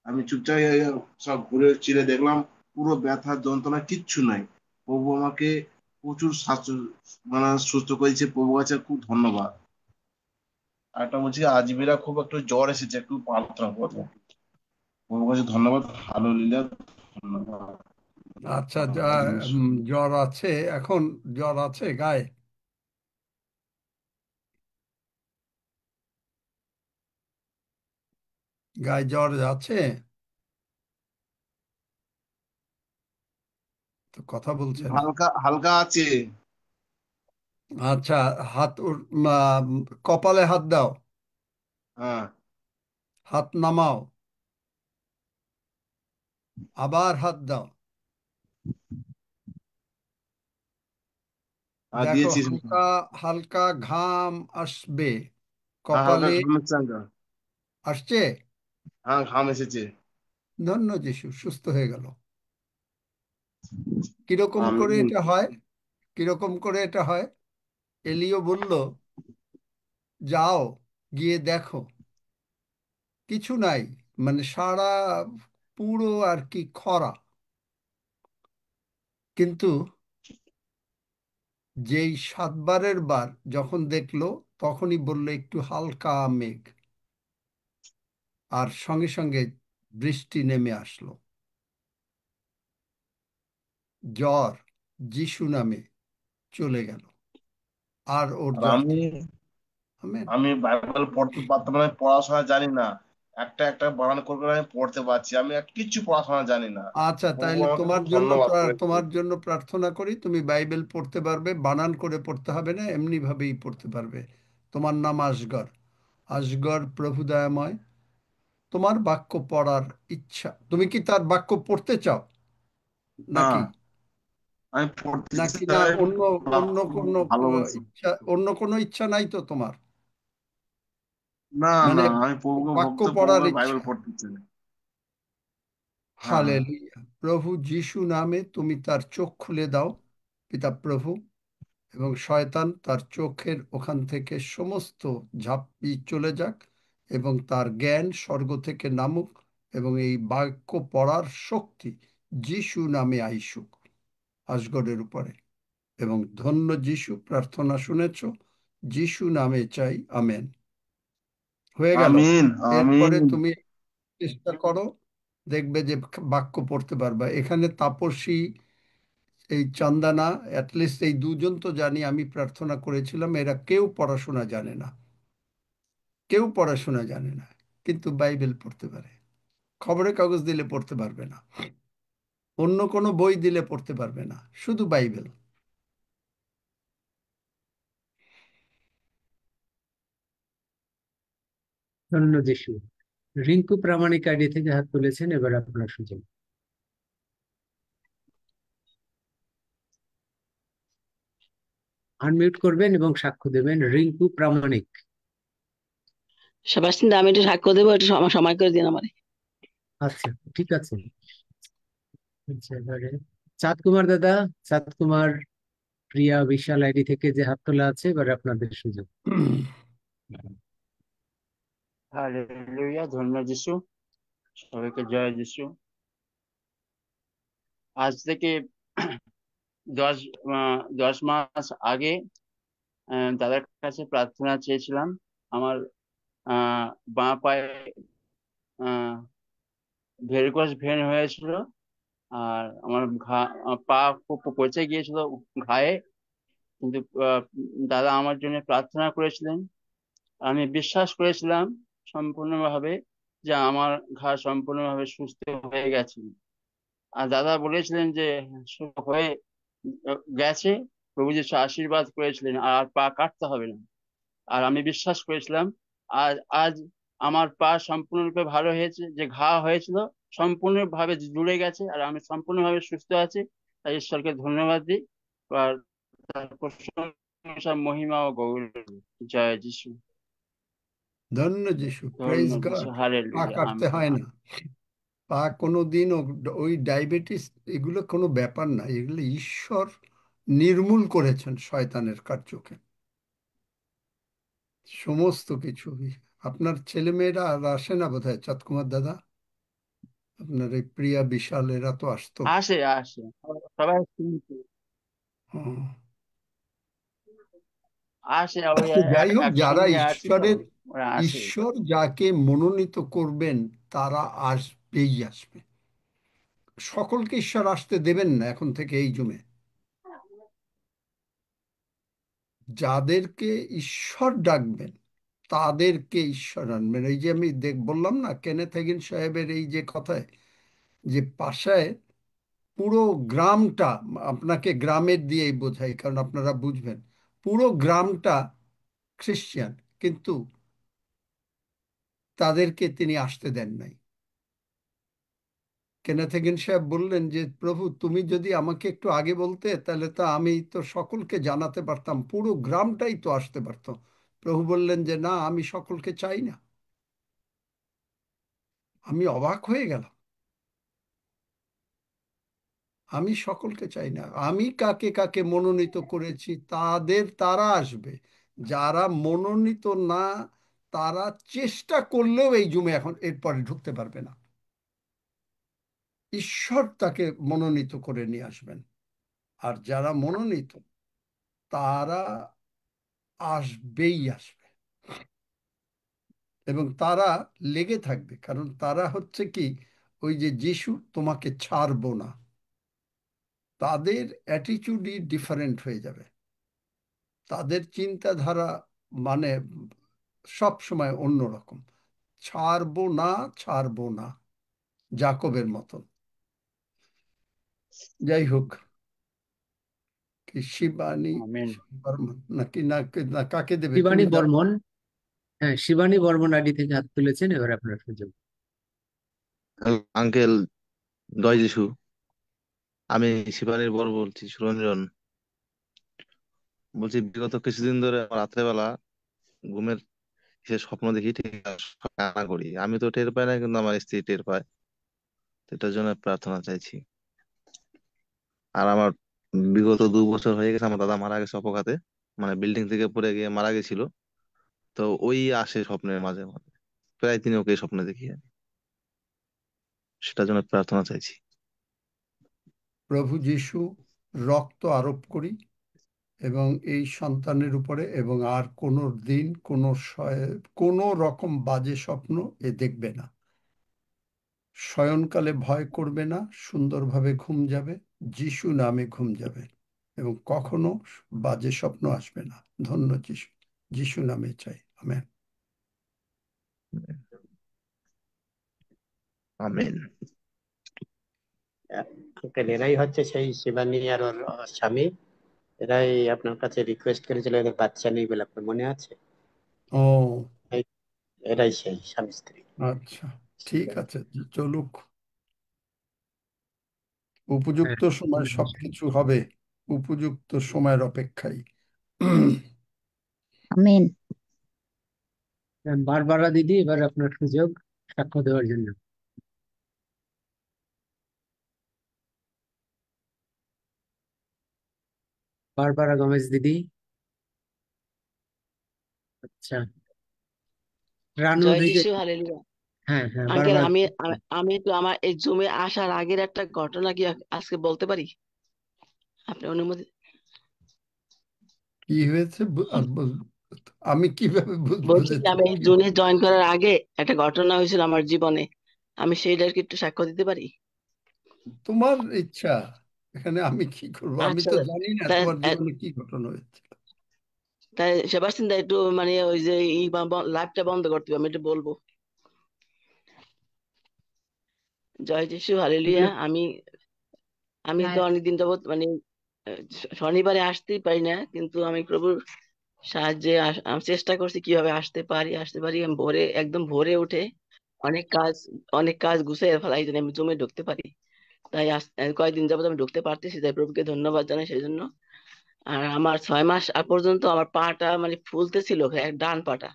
আমি চুপচাপ সব ঘুরে চিরে দেখলাম, পুরো ব্যথা যন্ত্রণা কিচ্ছু নাই। প্রভু আমাকে প্রচুর স্বাস্থ্য মানে সুস্থ করেছে, প্রভু কাছে খুব ধন্যবাদ। আর একটা বলছি, আজমিরা খুব একটু জ্বর এসেছে, একটু প্রার্থনা করবো। প্রভু কাছে ধন্যবাদ, হালেলুয়া, ধন্যবাদ। আচ্ছা, জ্বর আছে এখন? জ্বর আছে গায়ে? গায়ে জ্বর আছে তো কথা বলছে না। হালকা হালকা আছে। আচ্ছা, হাত কপালে হাত দাও, হ্যাঁ, হাত নামাও, আবার হাত দাও। আর দেখো দিয়েছি। হালকা হালকা ঘাম আসবে হ্যাঁ, হালকা কপালে। ঘাম এসেছে, হালকা। আসছে? হ্যাঁ, ঘাম এসেছে। ধন্য যিশু, সুস্থ হয়ে গেল। কিরকম আমি করে এটা হয়? কিরকম করে এটা হয়? এলিও বলল, যাও গিয়ে দেখো, কিছু নাই, মানে সারা পুরো আর কি খরা, কিন্তু যেই 7বারের বার যখন দেখলো তখনই বললো একটু হালকা মেঘ, আর সঙ্গে সঙ্গে বৃষ্টি নেমে আসলো। জ্বর যিশু নামে চলে গেল, আর ওর আর জ্বর আমি আমেন। আমি বাইবেল পড়তে পারতাম না, আমি পড়াশোনা জানি না। একটা একটা বানান করে করে আমি পড়তে পারছি, আমি কিচ্ছু পড়াশোনা জানি না। আচ্ছা, প্রভু তাইলে আমাকে তোমার খুব জন্য ধন্যবাদ করেছে। তোমার জন্য প্রার্থনা করি, তুমি বাইবেল পড়তে পারবে, বানান করে পড়তে হবে না, এমনি ভাবেই পড়তে পারবে। তোমার নাম আসগর। আসগর প্রভু দয়াময়, তোমার বাক্য পড়ার ইচ্ছা, তুমি কি তার বাক্য পড়তে চাও নাকি? হ্যাঁ, আমি পড়তে নাকি না চাই, অন্য অন্য বাক্য কোনো ভালো বলছেন। ইচ্ছা নাই তো তোমার? না মানে না, আমি প্রভুকে বাক্য ভক্ত, পড়ার প্রভুকে বাইবেল ইচ্ছা। পড়তে চাই। হ্যাঁ হ্যাঁ। হালেলুয়া। প্রভু যিশু নামে তুমি তার চোখ খুলে দাও পিতা প্রভু, এবং শয়তান তার চোখের ওখান থেকে সমস্ত ঝাঁপি চলে যাক, এবং তার জ্ঞান স্বর্গ থেকে নামুক, এবং এই বাক্য পড়ার শক্তি যিশু নামে আইসুক আজগরের উপরে। এবং ধন্য যিশু, প্রার্থনা শুনেছ, যিশু নামে চাই, আমেন। হয়ে গেল। আমিন আমিন। এরপরে তুমি চেষ্টা করো, দেখবে যে বাক্য পড়তে পারবা। এখানে তাপসী, এই চন্দনা, অ্যাটলিস্ট এই দুজন তো জানি, আমি প্রার্থনা করেছিলাম, এরা কেউ পড়াশোনা জানে না, কেউ পড়াশোনা জানে না, কিন্তু বাইবেল পড়তে পারে। খবরের কাগজ দিলে পড়তে পারবে না, অন্য কোনো বই দিলে পড়তে পারবে না, শুধু বাইবেল। ধন্য যিশু। রিঙ্কু প্রামাণিক আইডি থেকে হাত তুলেছেন, এবার আপনার সুযোগ। আনমিউট করবেন এবং সাক্ষ্য দেবেন। রিঙ্কু প্রামাণিক। সেবাস্টিন দা, আমি একটু সাক্ষ্য দেবো, একটু সময় করে দিন আমারে। আচ্ছা, ঠিক আছে। আচ্ছা, এবারে চাঁদ কুমার দাদা, চাঁদ কুমার প্রিয়া বিশাল আইডি থেকে যে হাত তোলা আছে, এবারে আপনাদের সুযোগ। হালেলুয়া, ধন্য যিশু, সবাইকে জয় যিশু। আজ থেকে 10 মাস আগে দাদার কাছে প্রার্থনা চেয়েছিলাম। আমার বাঁ পায়ে ভেরিকোজ ভেন হয়েছিল, আর আমার পা খুব পচে গিয়েছিল ঘায়ে। কিন্তু দাদা আমার জন্য প্রার্থনা করেছিলেন। আমি বিশ্বাস করেছিলাম সম্পূর্ণভাবে যে আমার ঘা সম্পূর্ণভাবে সুস্থ হয়ে গেছে। আর দাদা বলেছিলেন যে সুস্থ হয়ে গেছে, প্রভু যিশু আশীর্বাদ করেছিলেন, আর পা কাটতে হবে না। আর আমি বিশ্বাস করেছিলাম। আজ আজ আমার পা সম্পূর্ণরূপে ভালো হয়েছে, যে ঘা হয়েছিল সম্পূর্ণভাবে জুড়ে গেছে, আর আমি সম্পূর্ণভাবে সুস্থ আছি। তাই ঈশ্বরকে ধন্যবাদ দিই। আর তার প্রশংসা, মহিমা ও গৌরব। জয় যিশু। ধন্য যিশু, ধন্য প্রেজ যিশু, গড। পা হালেলুয়া, কাটতে আমেন। হয় না, পা কোনোদিনও, ওই ডায়াবেটিস এগুলো কোনো ব্যাপার না, এগুলো ঈশ্বর নির্মূল করেছেন শয়তানের কার্যকে, সমস্ত কিছু। আপনার ছেলেমেয়েরা আর আসে না বোধহয়, চাঁদ কুমার দাদা? আপনার এই প্রিয়া বিশাল এরা তো আসতো। আসে আসে, সবাই শুনছে। হুম। আসে, ওই যাই হোক, যারা একসঙ্গে আছি তো, ঈশ্বরের, ওরা আসে। ঈশ্বর যাকে মনোনীত করবেন তারা আসবেই আসবে। সকলকে ঈশ্বর আসতে দেবেন না এখন থেকে এই যুগে। যাদেরকে ঈশ্বর ডাকবেন তাদেরকে ঈশ্বর আনবেন। এই যে আমি বললাম না কেনেথ হেগিন সাহেবের এই যে কথায়, যে পাশায় পুরো গ্রামটা, আপনাকে গ্রামের দিয়েই বোঝাই কারণ আপনারা বুঝবেন, পুরো গ্রামটা খ্রিস্টান, কিন্তু তাদেরকে তিনি আসতে দেন নাই। কেনেথ হেগিন সাহেব বললেন যে প্রভু তুমি যদি আমাকে একটু আগে বলতে, তাহলে তো আমি তো সকলকে জানাতে পারতাম, পুরো গ্রামটাই তো আসতে পারতো। প্রভু বললেন যে না, আমি সকলকে চাই না। আমি অবাক হয়ে গেলাম, আমি সকলকে চাই না। আমি কাকে কাকে মনোনীত করেছি তারা আসবে। যারা মনোনীত না, তারা চেষ্টা করলেও এই জুমে এখন এরপরে ঢুকতে পারবে না। ঈশ্বর তাকে মনোনীত করে নিয়ে আসবেন। আর যারা মনোনীত তারা আসবেই আসবে, এবং তারা লেগে থাকবে, কারণ তারা হচ্ছে কি, ওই যে যিশু তোমাকে ছাড়বো না, তাদের অ্যাটিটিউডই ডিফারেন্ট হয়ে যাবে। তাদের চিন্তাধারা মানে সব সময় অন্যরকম। ছাড়বো না, ছাড়বো না, জাকবের মতন। যাই হোক, কি শিবানী আমেন। বর্মন নাকি, না না, কাকে দেবে শিবানী তুমি দাও? বর্মন। হ্যাঁ, শিবানী বর্মন আইডি থেকে হাত তুলেছেন, এবার আপনার সুযোগ। আঙ্কেল, জয় যিশু। আমি শিবানীর বর বলছি, সুরঞ্জন। বলছি বিগত কিছুদিন ধরে আমার রাত্রেবেলা ঘুমের সে স্বপ্ন দেখি, ঠিক আছে, কান্না করি। আমি তো টের পাই না, কিন্তু আমার স্ত্রী টের পায়। তো এটার জন্য প্রার্থনা চাইছি। আর আমার বিগত 2 বছর হয়ে গেছে, আমার দাদা মারা গেছে অপঘাতে, মানে বিল্ডিং থেকে পড়ে গিয়ে মারা গেছিল। তো ওই আসে স্বপ্নের মাঝে মাঝে, প্রায় দিন ওকে স্বপ্নে দেখি আমি। সেটার জন্য প্রার্থনা চাইছি। প্রভু যীশু রক্ত আরোপ করি এবং এই সন্তানের উপরে, এবং আর কোনো দিন কোনো রকম বাজে স্বপ্ন এ দেখবে না। শয়নকালে ভয় করবে না, সুন্দরভাবে ঘুম যাবে, যিশু নামে ঘুম যাবে, এবং কখনো বাজে স্বপ্ন আসবে না। ধন্য যিশু, যিশু নামে চাই, আমেন। আমেন। আঙ্কেল, এরাই হচ্ছে সেই শিবানী আর ওর স্বামী। এরাই আপনার কাছে রিকোয়েস্ট করেছিল, এদের বাচ্চা নেই বলে, আপনার মনে আছে? ও এরাই সেই স্বামী স্ত্রী। আচ্ছা, ঠিক আছে, চলুক। উপযুক্ত সময় সবকিছু হবে, উপযুক্ত সময়ের অপেক্ষায়। আমিন। বারবারা দিদি, এবার আপনার সুযোগ সাক্ষ্য দেওয়ার জন্য। বারবারা গমেজ দিদি। আচ্ছা, রানু জয় থেকে। যিশু, হালেলুয়া। হ্যাঁ হ্যাঁ, আঙ্কেল, বারবার। আমি একটু আমার এই জুমে আসার আগের একটা ঘটনা কি আজকে বলতে পারি? আপনি অনুমতি? কি হয়েছে আমি কিভাবে বুঝবো বলছি যে কি, আমি তুমি এই কি? জুনে জয়েন করার আগে একটা ঘটনা হয়েছিল আমার জীবনে, আমি সেইটার কি একটু সাক্ষ্য দিতে পারি? তোমার ইচ্ছা, এখানে আমি কি করবো? আমি আচ্ছা, তো জানি না তাই তোমার জীবনে কি ঘটনা হয়েছে। তাই সেবাস্টিন দা, একটু মানে ওই যে লাইভটা বন্ধ করতে হবে, আমি একটু বলবো। জয় যিশু, হালেলুয়া। আমি আমি তো অনেকদিন যাবত মানে শনিবারে আসতেই পারি না, কিন্তু আমি প্রভুর সাহায্যে আমি চেষ্টা করছি কিভাবে আসতে পারি। আমি একদম ভোরে উঠে অনেক কাজ অনেক কাজ গুছিয়ে ফেলাই যেন আমি জমে ঢুকতে পারি। তাই কয়েকদিন যাবত আমি ঢুকতে পারতেছি, তাই প্রভুকে ধন্যবাদ জানাই সেই জন্য। আর আমার 6 মাস পর্যন্ত আমার পাটা মানে ফুলতেছিল, ডান পাটা।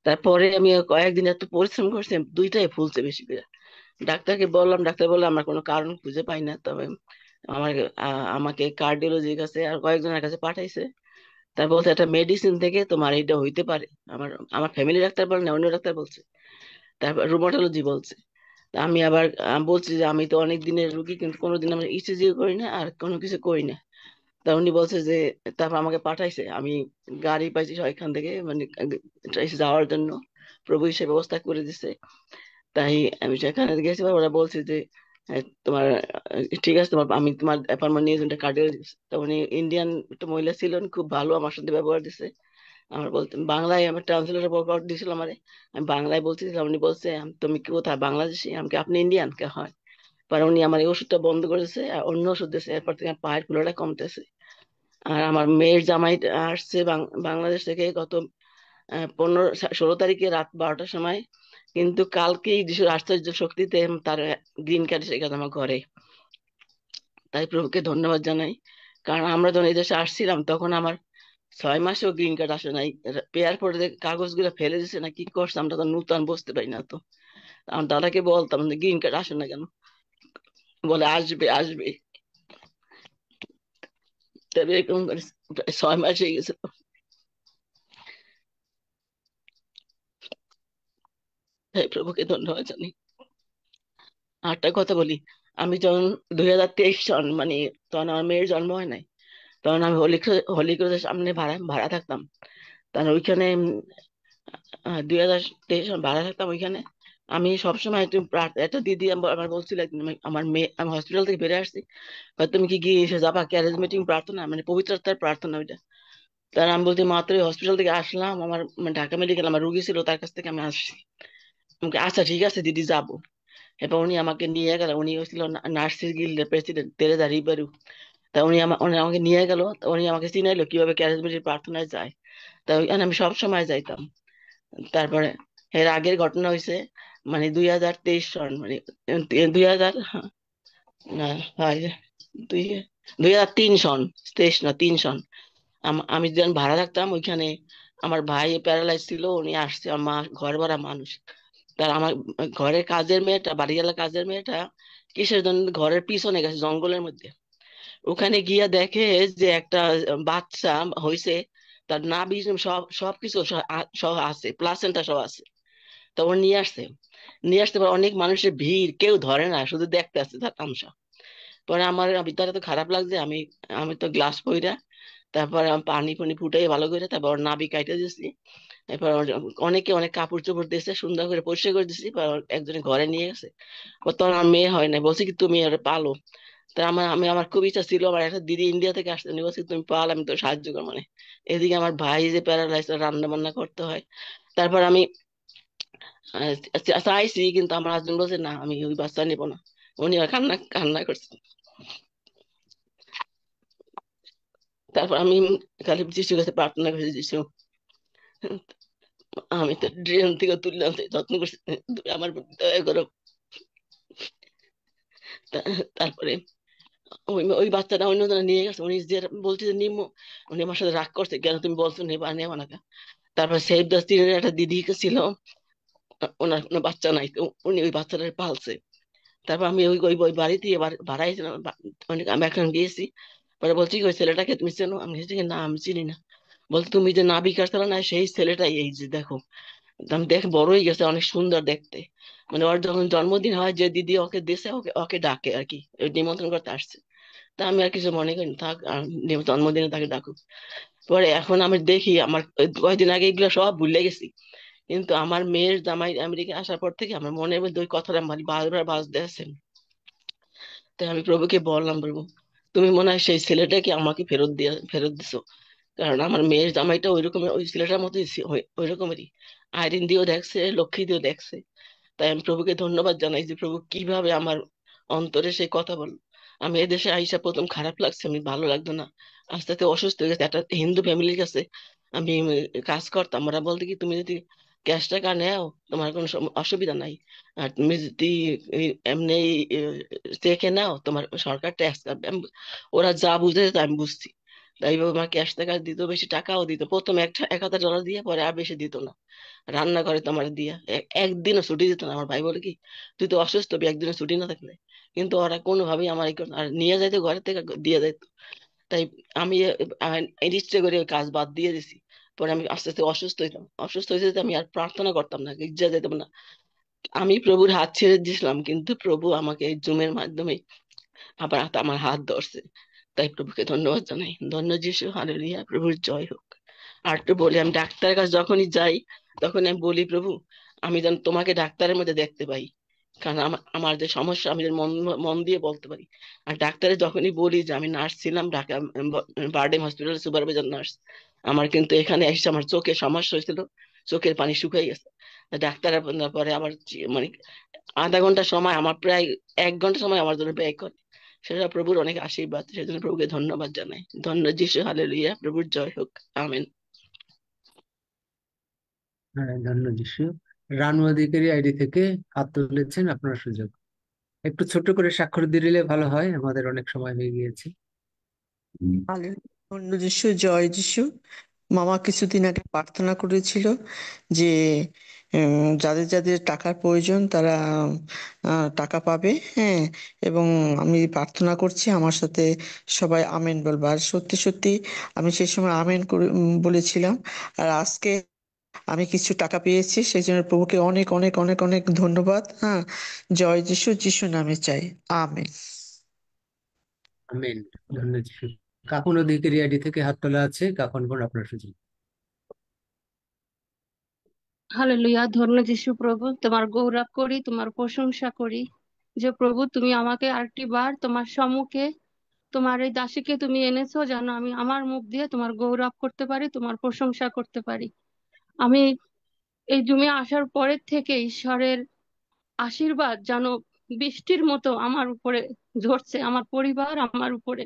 তারপরে আমি কয়েকদিন এত পরিশ্রম করছি, দুইটাই ফুলছে বেশি করে। ডাক্তারকে বললাম, ডাক্তার বললো আমরা কোনো কারণ খুঁজে পাই না, তবে আমার আমাকে কার্ডিওলজির কাছে আর কয়েকজনের কাছে পাঠাইছে। তার বলছে একটা মেডিসিন থেকে তোমার এটা হইতে পারে। আমার আমার ফ্যামিলি ডাক্তার বলে না, অন্য ডাক্তার বলছে। তারপর রুমাটোলজি বলছে। তা আমি আবার বলছি যে আমি তো অনেক দিনের রুগী, কিন্তু কোনোদিন আমি ইসিজি করি না আর কোনো কিছু করি না। তা উনি বলছে যে, তারপর আমাকে পাঠাইছে, আমি গাড়ি পাইছি এখান থেকে, মানে যাওয়ার জন্য প্রভু সে ব্যবস্থা করে দিছে। তাই আমি সেখানে গেছি, ওরা বলছে যে তোমার ঠিক আছে, আমি তোমার অ্যাপয়েন্টমেন্ট নিয়ে কার্ডিওলজিস্ট। তো উনি ইন্ডিয়ান একটা মহিলা ছিলেন, খুব ভালো আমার সাথে ব্যবহার দিছে। আমার বলতে বাংলায় আমার ট্রান্সলেটর করে দিয়েছিল আমারে। আমি বাংলায় বলতেছিলাম, উনি বলছে তুমি কি কোথায়, বাংলাদেশি? আমাকে আপনি ইন্ডিয়ান কে? হয়। পরে উনি আমার এই ওষুধটা বন্ধ করেছে আর অন্য ওষুধ দিয়েছে, এরপর থেকে আমার পায়ের ফুলাটা কমতেছে। আর আমার মেয়ের জামাই আসছে বাংলাদেশ থেকে গত 15-16 তারিখে রাত 12টার সময়। কিন্তু কালকেই যিশুর আশ্চর্য শক্তিতে তার গ্রিন কার্ড এসে গেছে আমার ঘরে। তাই প্রভুকে ধন্যবাদ জানাই। কারণ আমরা যখন এই দেশে আসছিলাম তখন আমার 6 মাসেও গ্রিন কার্ড আসে নাই। পেয়ার পরে কাগজগুলো ফেলে দিছে না কি করছে, আমরা তো নূতন বুঝতে পারি না। তো আমার দাদাকে বলতাম যে গ্রিন কার্ড আসে না কেন, বলে আসবে আসবে। তবে এরকম করে 6 মাস হয়ে গেছে। তাই প্রভুকে ধন্যবাদ জানাই। আরেকটা কথা বলি, আমি যখন 2023 সন মানে তখন আমার মেয়ের জন্ম হয় নাই, তখন আমি হলিক্রসের সামনে ভাড়া ভাড়া থাকতাম। তখন ওইখানে 2023 সন ভাড়া থাকতাম ওইখানে। আমি সবসময় একটু একটা দিদি আমার বলছিল একদিন, আমার মেয়ে, আমি হসপিটাল থেকে বেরিয়ে আসছি, তুমি কি গিয়ে এসে যাবা ক্যারেজমেটিং প্রার্থনা, মানে পবিত্রতার প্রার্থনা ওইটা। তার আমি বলছি মাত্র হসপিটাল থেকে আসলাম, আমার ঢাকা মেডিকেল আমার রুগী ছিল, তার কাছ থেকে আমি আসছি। আচ্ছা ঠিক আছে দিদি যাবো। এবার উনি আমাকে নিয়ে গেল, উনি ছিল নার্সিস গিল্ডের প্রেসিডেন্ট তেরেজা রিবারু। তা উনি আমাকে নিয়ে গেল, উনি আমাকে চিনাইলো কিভাবে ক্যারিজমেটিক প্রার্থনায় যায়। তা ওইখানে আমি সব সময় যাইতাম। তারপরে এর আগের ঘটনা হয়েছে মানে 2023 সন মানে 2000 হয় দুই 2003 সন, 23 না 3 সন। আমি যখন ভাড়া থাকতাম ওইখানে, আমার ভাই প্যারালাইজ ছিল, উনি আসছে, আমার মা ঘর ভাড়া মানুষ। তার আমার ঘরের কাজের মেয়েটা, বাড়িওয়ালা কাজের মেয়েটা কিসের জন্য ঘরের পিছনে গেছে জঙ্গলের মধ্যে, ওখানে গিয়া দেখে যে একটা বাচ্চা হয়েছে, তার নাভি সবকিছু সব আছে, প্লাসেন্টা সব আছে। তখন নিয়ে আসতে পরে অনেক মানুষের ভিড়, কেউ ধরে না, শুধু দেখতে আসছে তার তামসা। পরে আমার ভিতরে তো খারাপ লাগছে, আমি আমি তো গ্লাস পইরা, তারপর আমি পানি পানি ফুটাই ভালো করে, তারপর ওর নাভি কাইটা দিয়েছি। এরপর অনেকে অনেক কাপড় চোপড় দিয়েছে, সুন্দর করে পরিষ্কার করে দিয়েছি। একজনে ঘরে নিয়ে গেছে, তখন আমার মেয়ে হয় না, বলছি কি তুমি ওরা পালো। তা আমার খুব ইচ্ছা ছিল, আমার একটা দিদি ইন্ডিয়া থেকে আসতে, উনি বলছি তুমি পাল, আমি তো সাহায্য করবো মানে। এদিকে আমার ভাই যে প্যারালাইজ, রান্না বান্না করতে হয়। তারপর আমি চাইছি, কিন্তু আমার হাজবেন্ড বলছে না, আমি ওই বাচ্চা নিবো না। উনি আর কান্না কান্না করছে। তারপর আমি খালি যিশুর কাছে প্রার্থনা করেছি, যিশু আমি তো ড্রেন থেকে তুললাম, যত্ন করছি, তুমি আমার প্রতি দয়া করো। তারপরে ওই ওই বাচ্চাটা অন্যজনে নিয়ে গেছে, উনি যে বলছে যে নিম্ন, উনি আমার সাথে রাগ করছে, কেন তুমি বলছো নেবা নেবা না কেন? তারপর সেভ দ্য চিলড্রেন একটা দিদি ছিল, ওনার কোনো বাচ্চা নাই, তো উনি ওই বাচ্চাটা পালছে। তারপর আমি ওই ওই ওই বাড়িতে এবার ভাড়াইছিলাম, আমি এখন গিয়েছি। পরে বলছি কি, ওই ছেলেটাকে তুমি চেনো? আমি বলছি কি, না আমি চিনি না। বলতে তুমি যে নাবিক আসলে না, সেই ছেলেটাই, এই যে দেখো। আমি দেখ বড় হয়ে গেছে, অনেক সুন্দর দেখতে। মানে ওর যখন জন্মদিন হয়, যে দিদি ওকে দেশে ওকে ওকে ডাকে আর কি, ওই নিমন্ত্রণ করতে আসছে। তা আমি আর কিছু মনে করিনি, থাক, জন্মদিনে তাকে ডাকুক। পরে এখন আমি দেখি, আমার কয়েকদিন আগে এগুলো সব ভুলে গেছি, কিন্তু আমার মেয়ের জামাই আমেরিকা আসার পর থেকে আমার মনের মধ্যে ওই কথাটা মানে বারবার বাজতে আছে। তাই আমি প্রভুকে বললাম, প্রভু তুমি মনে হয় সেই ছেলেটাকে আমাকে ফেরত দিছো, কারণ আমার মেয়ের জামাইটা ওই রকমের, ওই ছেলেটার মতোই ওই রকমেরই, আইরিন দিয়েও দেখছে, লক্ষ্মী দিয়েও দেখছে। তাই আমি প্রভুকে ধন্যবাদ জানাই যে প্রভু কিভাবে আমার অন্তরে সেই কথা বল। আমি এদেশে আইসা প্রথম খারাপ লাগছে, আমি ভালো লাগতো না, আস্তে আস্তে অসুস্থ হয়ে গেছে। একটা হিন্দু ফ্যামিলির কাছে আমি কাজ করতাম, ওরা বলতে কি তুমি যদি ক্যাশ টাকা নেও তোমার কোনো অসুবিধা নাই, আর তুমি যদি এমনি চেকে নাও তোমার সরকার ট্যাক্স কাটবে। ওরা যা বুঝে আমি বুঝছি, তাই আমার ক্যাশ টাকা দিত, বেশি টাকাও দিত। প্রথমে 1,000 ডলার দিয়ে, পরে আর বেশি দিত না। রান্না করে তোমার দিয়া একদিনও ছুটি দিত না। আমার ভাই বলে কি, তুই তো অসুস্থ, একদিনও ছুটি না থাকলে। কিন্তু ওরা কোনোভাবেই আমার আর নিয়ে যাইতো, ঘরে থেকে দিয়ে যাইতো। তাই আমি ইচ্ছে করে ওই কাজ বাদ দিয়ে দিছি। পরে আমি আস্তে আস্তে অসুস্থ হইতাম, অসুস্থ হয়ে যেতে আমি আর প্রার্থনা করতাম না, গির্জা যেতাম না। আমি প্রভুর হাত ছেড়ে দিয়েছিলাম, কিন্তু প্রভু আমাকে এই জুমের মাধ্যমে আবার আমার হাত ধরছে। তাই প্রভুকে ধন্যবাদ জানাই। ধন্য যিশু, হালেলুয়া, প্রভুর জয় হোক। আর একটু বলি, আমি ডাক্তারের কাছে যখনই যাই, তখন আমি বলি প্রভু আমি যেন তোমাকে ডাক্তারের মধ্যে দেখতে পাই, কারণ আমার আমার যে সমস্যা আমি যেন মন মন দিয়ে বলতে পারি। আর ডাক্তারে যখনই বলি যে আমি নার্স ছিলাম ঢাকা বারডেম হসপিটালের সুপারভাইজার নার্স, আমার কিন্তু এখানে এসে আমার চোখে সমস্যা হয়েছিল, চোখের পানি শুকিয়ে গেছে। ডাক্তার পরে আবার মানে আধা ঘন্টা সময় আমার প্রায় 1 ঘন্টা সময় আমার জন্য ব্যয় করে। সেটা প্রভুর অনেক আশীর্বাদ, সেজন্য প্রভুকে ধন্যবাদ জানাই। ধন্য যিশু, হালেলুয়া, প্রভুর জয় হোক, আমেন। হ্যাঁ, ধন্য যিশু। রানু অধিকারী আইডি থেকে হাত তুলেছেন, আপনার সুযোগ। একটু ছোট করে স্বাক্ষর দিয়ে দিলে ভালো হয়, আমাদের অনেক সময় হয়ে গিয়েছে। অন্য যিশু, জয় যিশু। মামা কিছুদিন আগে প্রার্থনা করেছিল যে যাদের যাদের টাকার প্রয়োজন তারা টাকা পাবে। হ্যাঁ, এবং আমি প্রার্থনা করছি, আমার সাথে সবাই আমেন বলবো। আর সত্যি সত্যি আমি সেই সময় আমেন করে বলেছিলাম। আর আজকে আমি কিছু টাকা পেয়েছি, সেই জন্য প্রভুকে অনেক অনেক অনেক অনেক ধন্যবাদ। হ্যাঁ, জয় যিশু, যিশু নামে চাই, আমেন। আমেন। ধন্য যিশু। কাকুন অধিকারী আইডি থেকে হাত তোলা আছে, কাকুন বোন, আপনার সুযোগ। হালেলুয়া, ধন্য যিশু প্রভু, তোমার গৌরব করি, তোমার প্রশংসা করি যে প্রভু তুমি আমাকে আরেকটি বার তোমার সম্মুখে তোমার এই দাসীকে তুমি এনেছো, যেন আমি আমার মুখ দিয়ে তোমার গৌরব করতে পারি, তোমার প্রশংসা করতে পারি। আমি এই জুমে আসার পরের থেকে ঈশ্বরের আশীর্বাদ যেন বৃষ্টির মতো আমার উপরে ঝরছে, আমার পরিবার, আমার উপরে।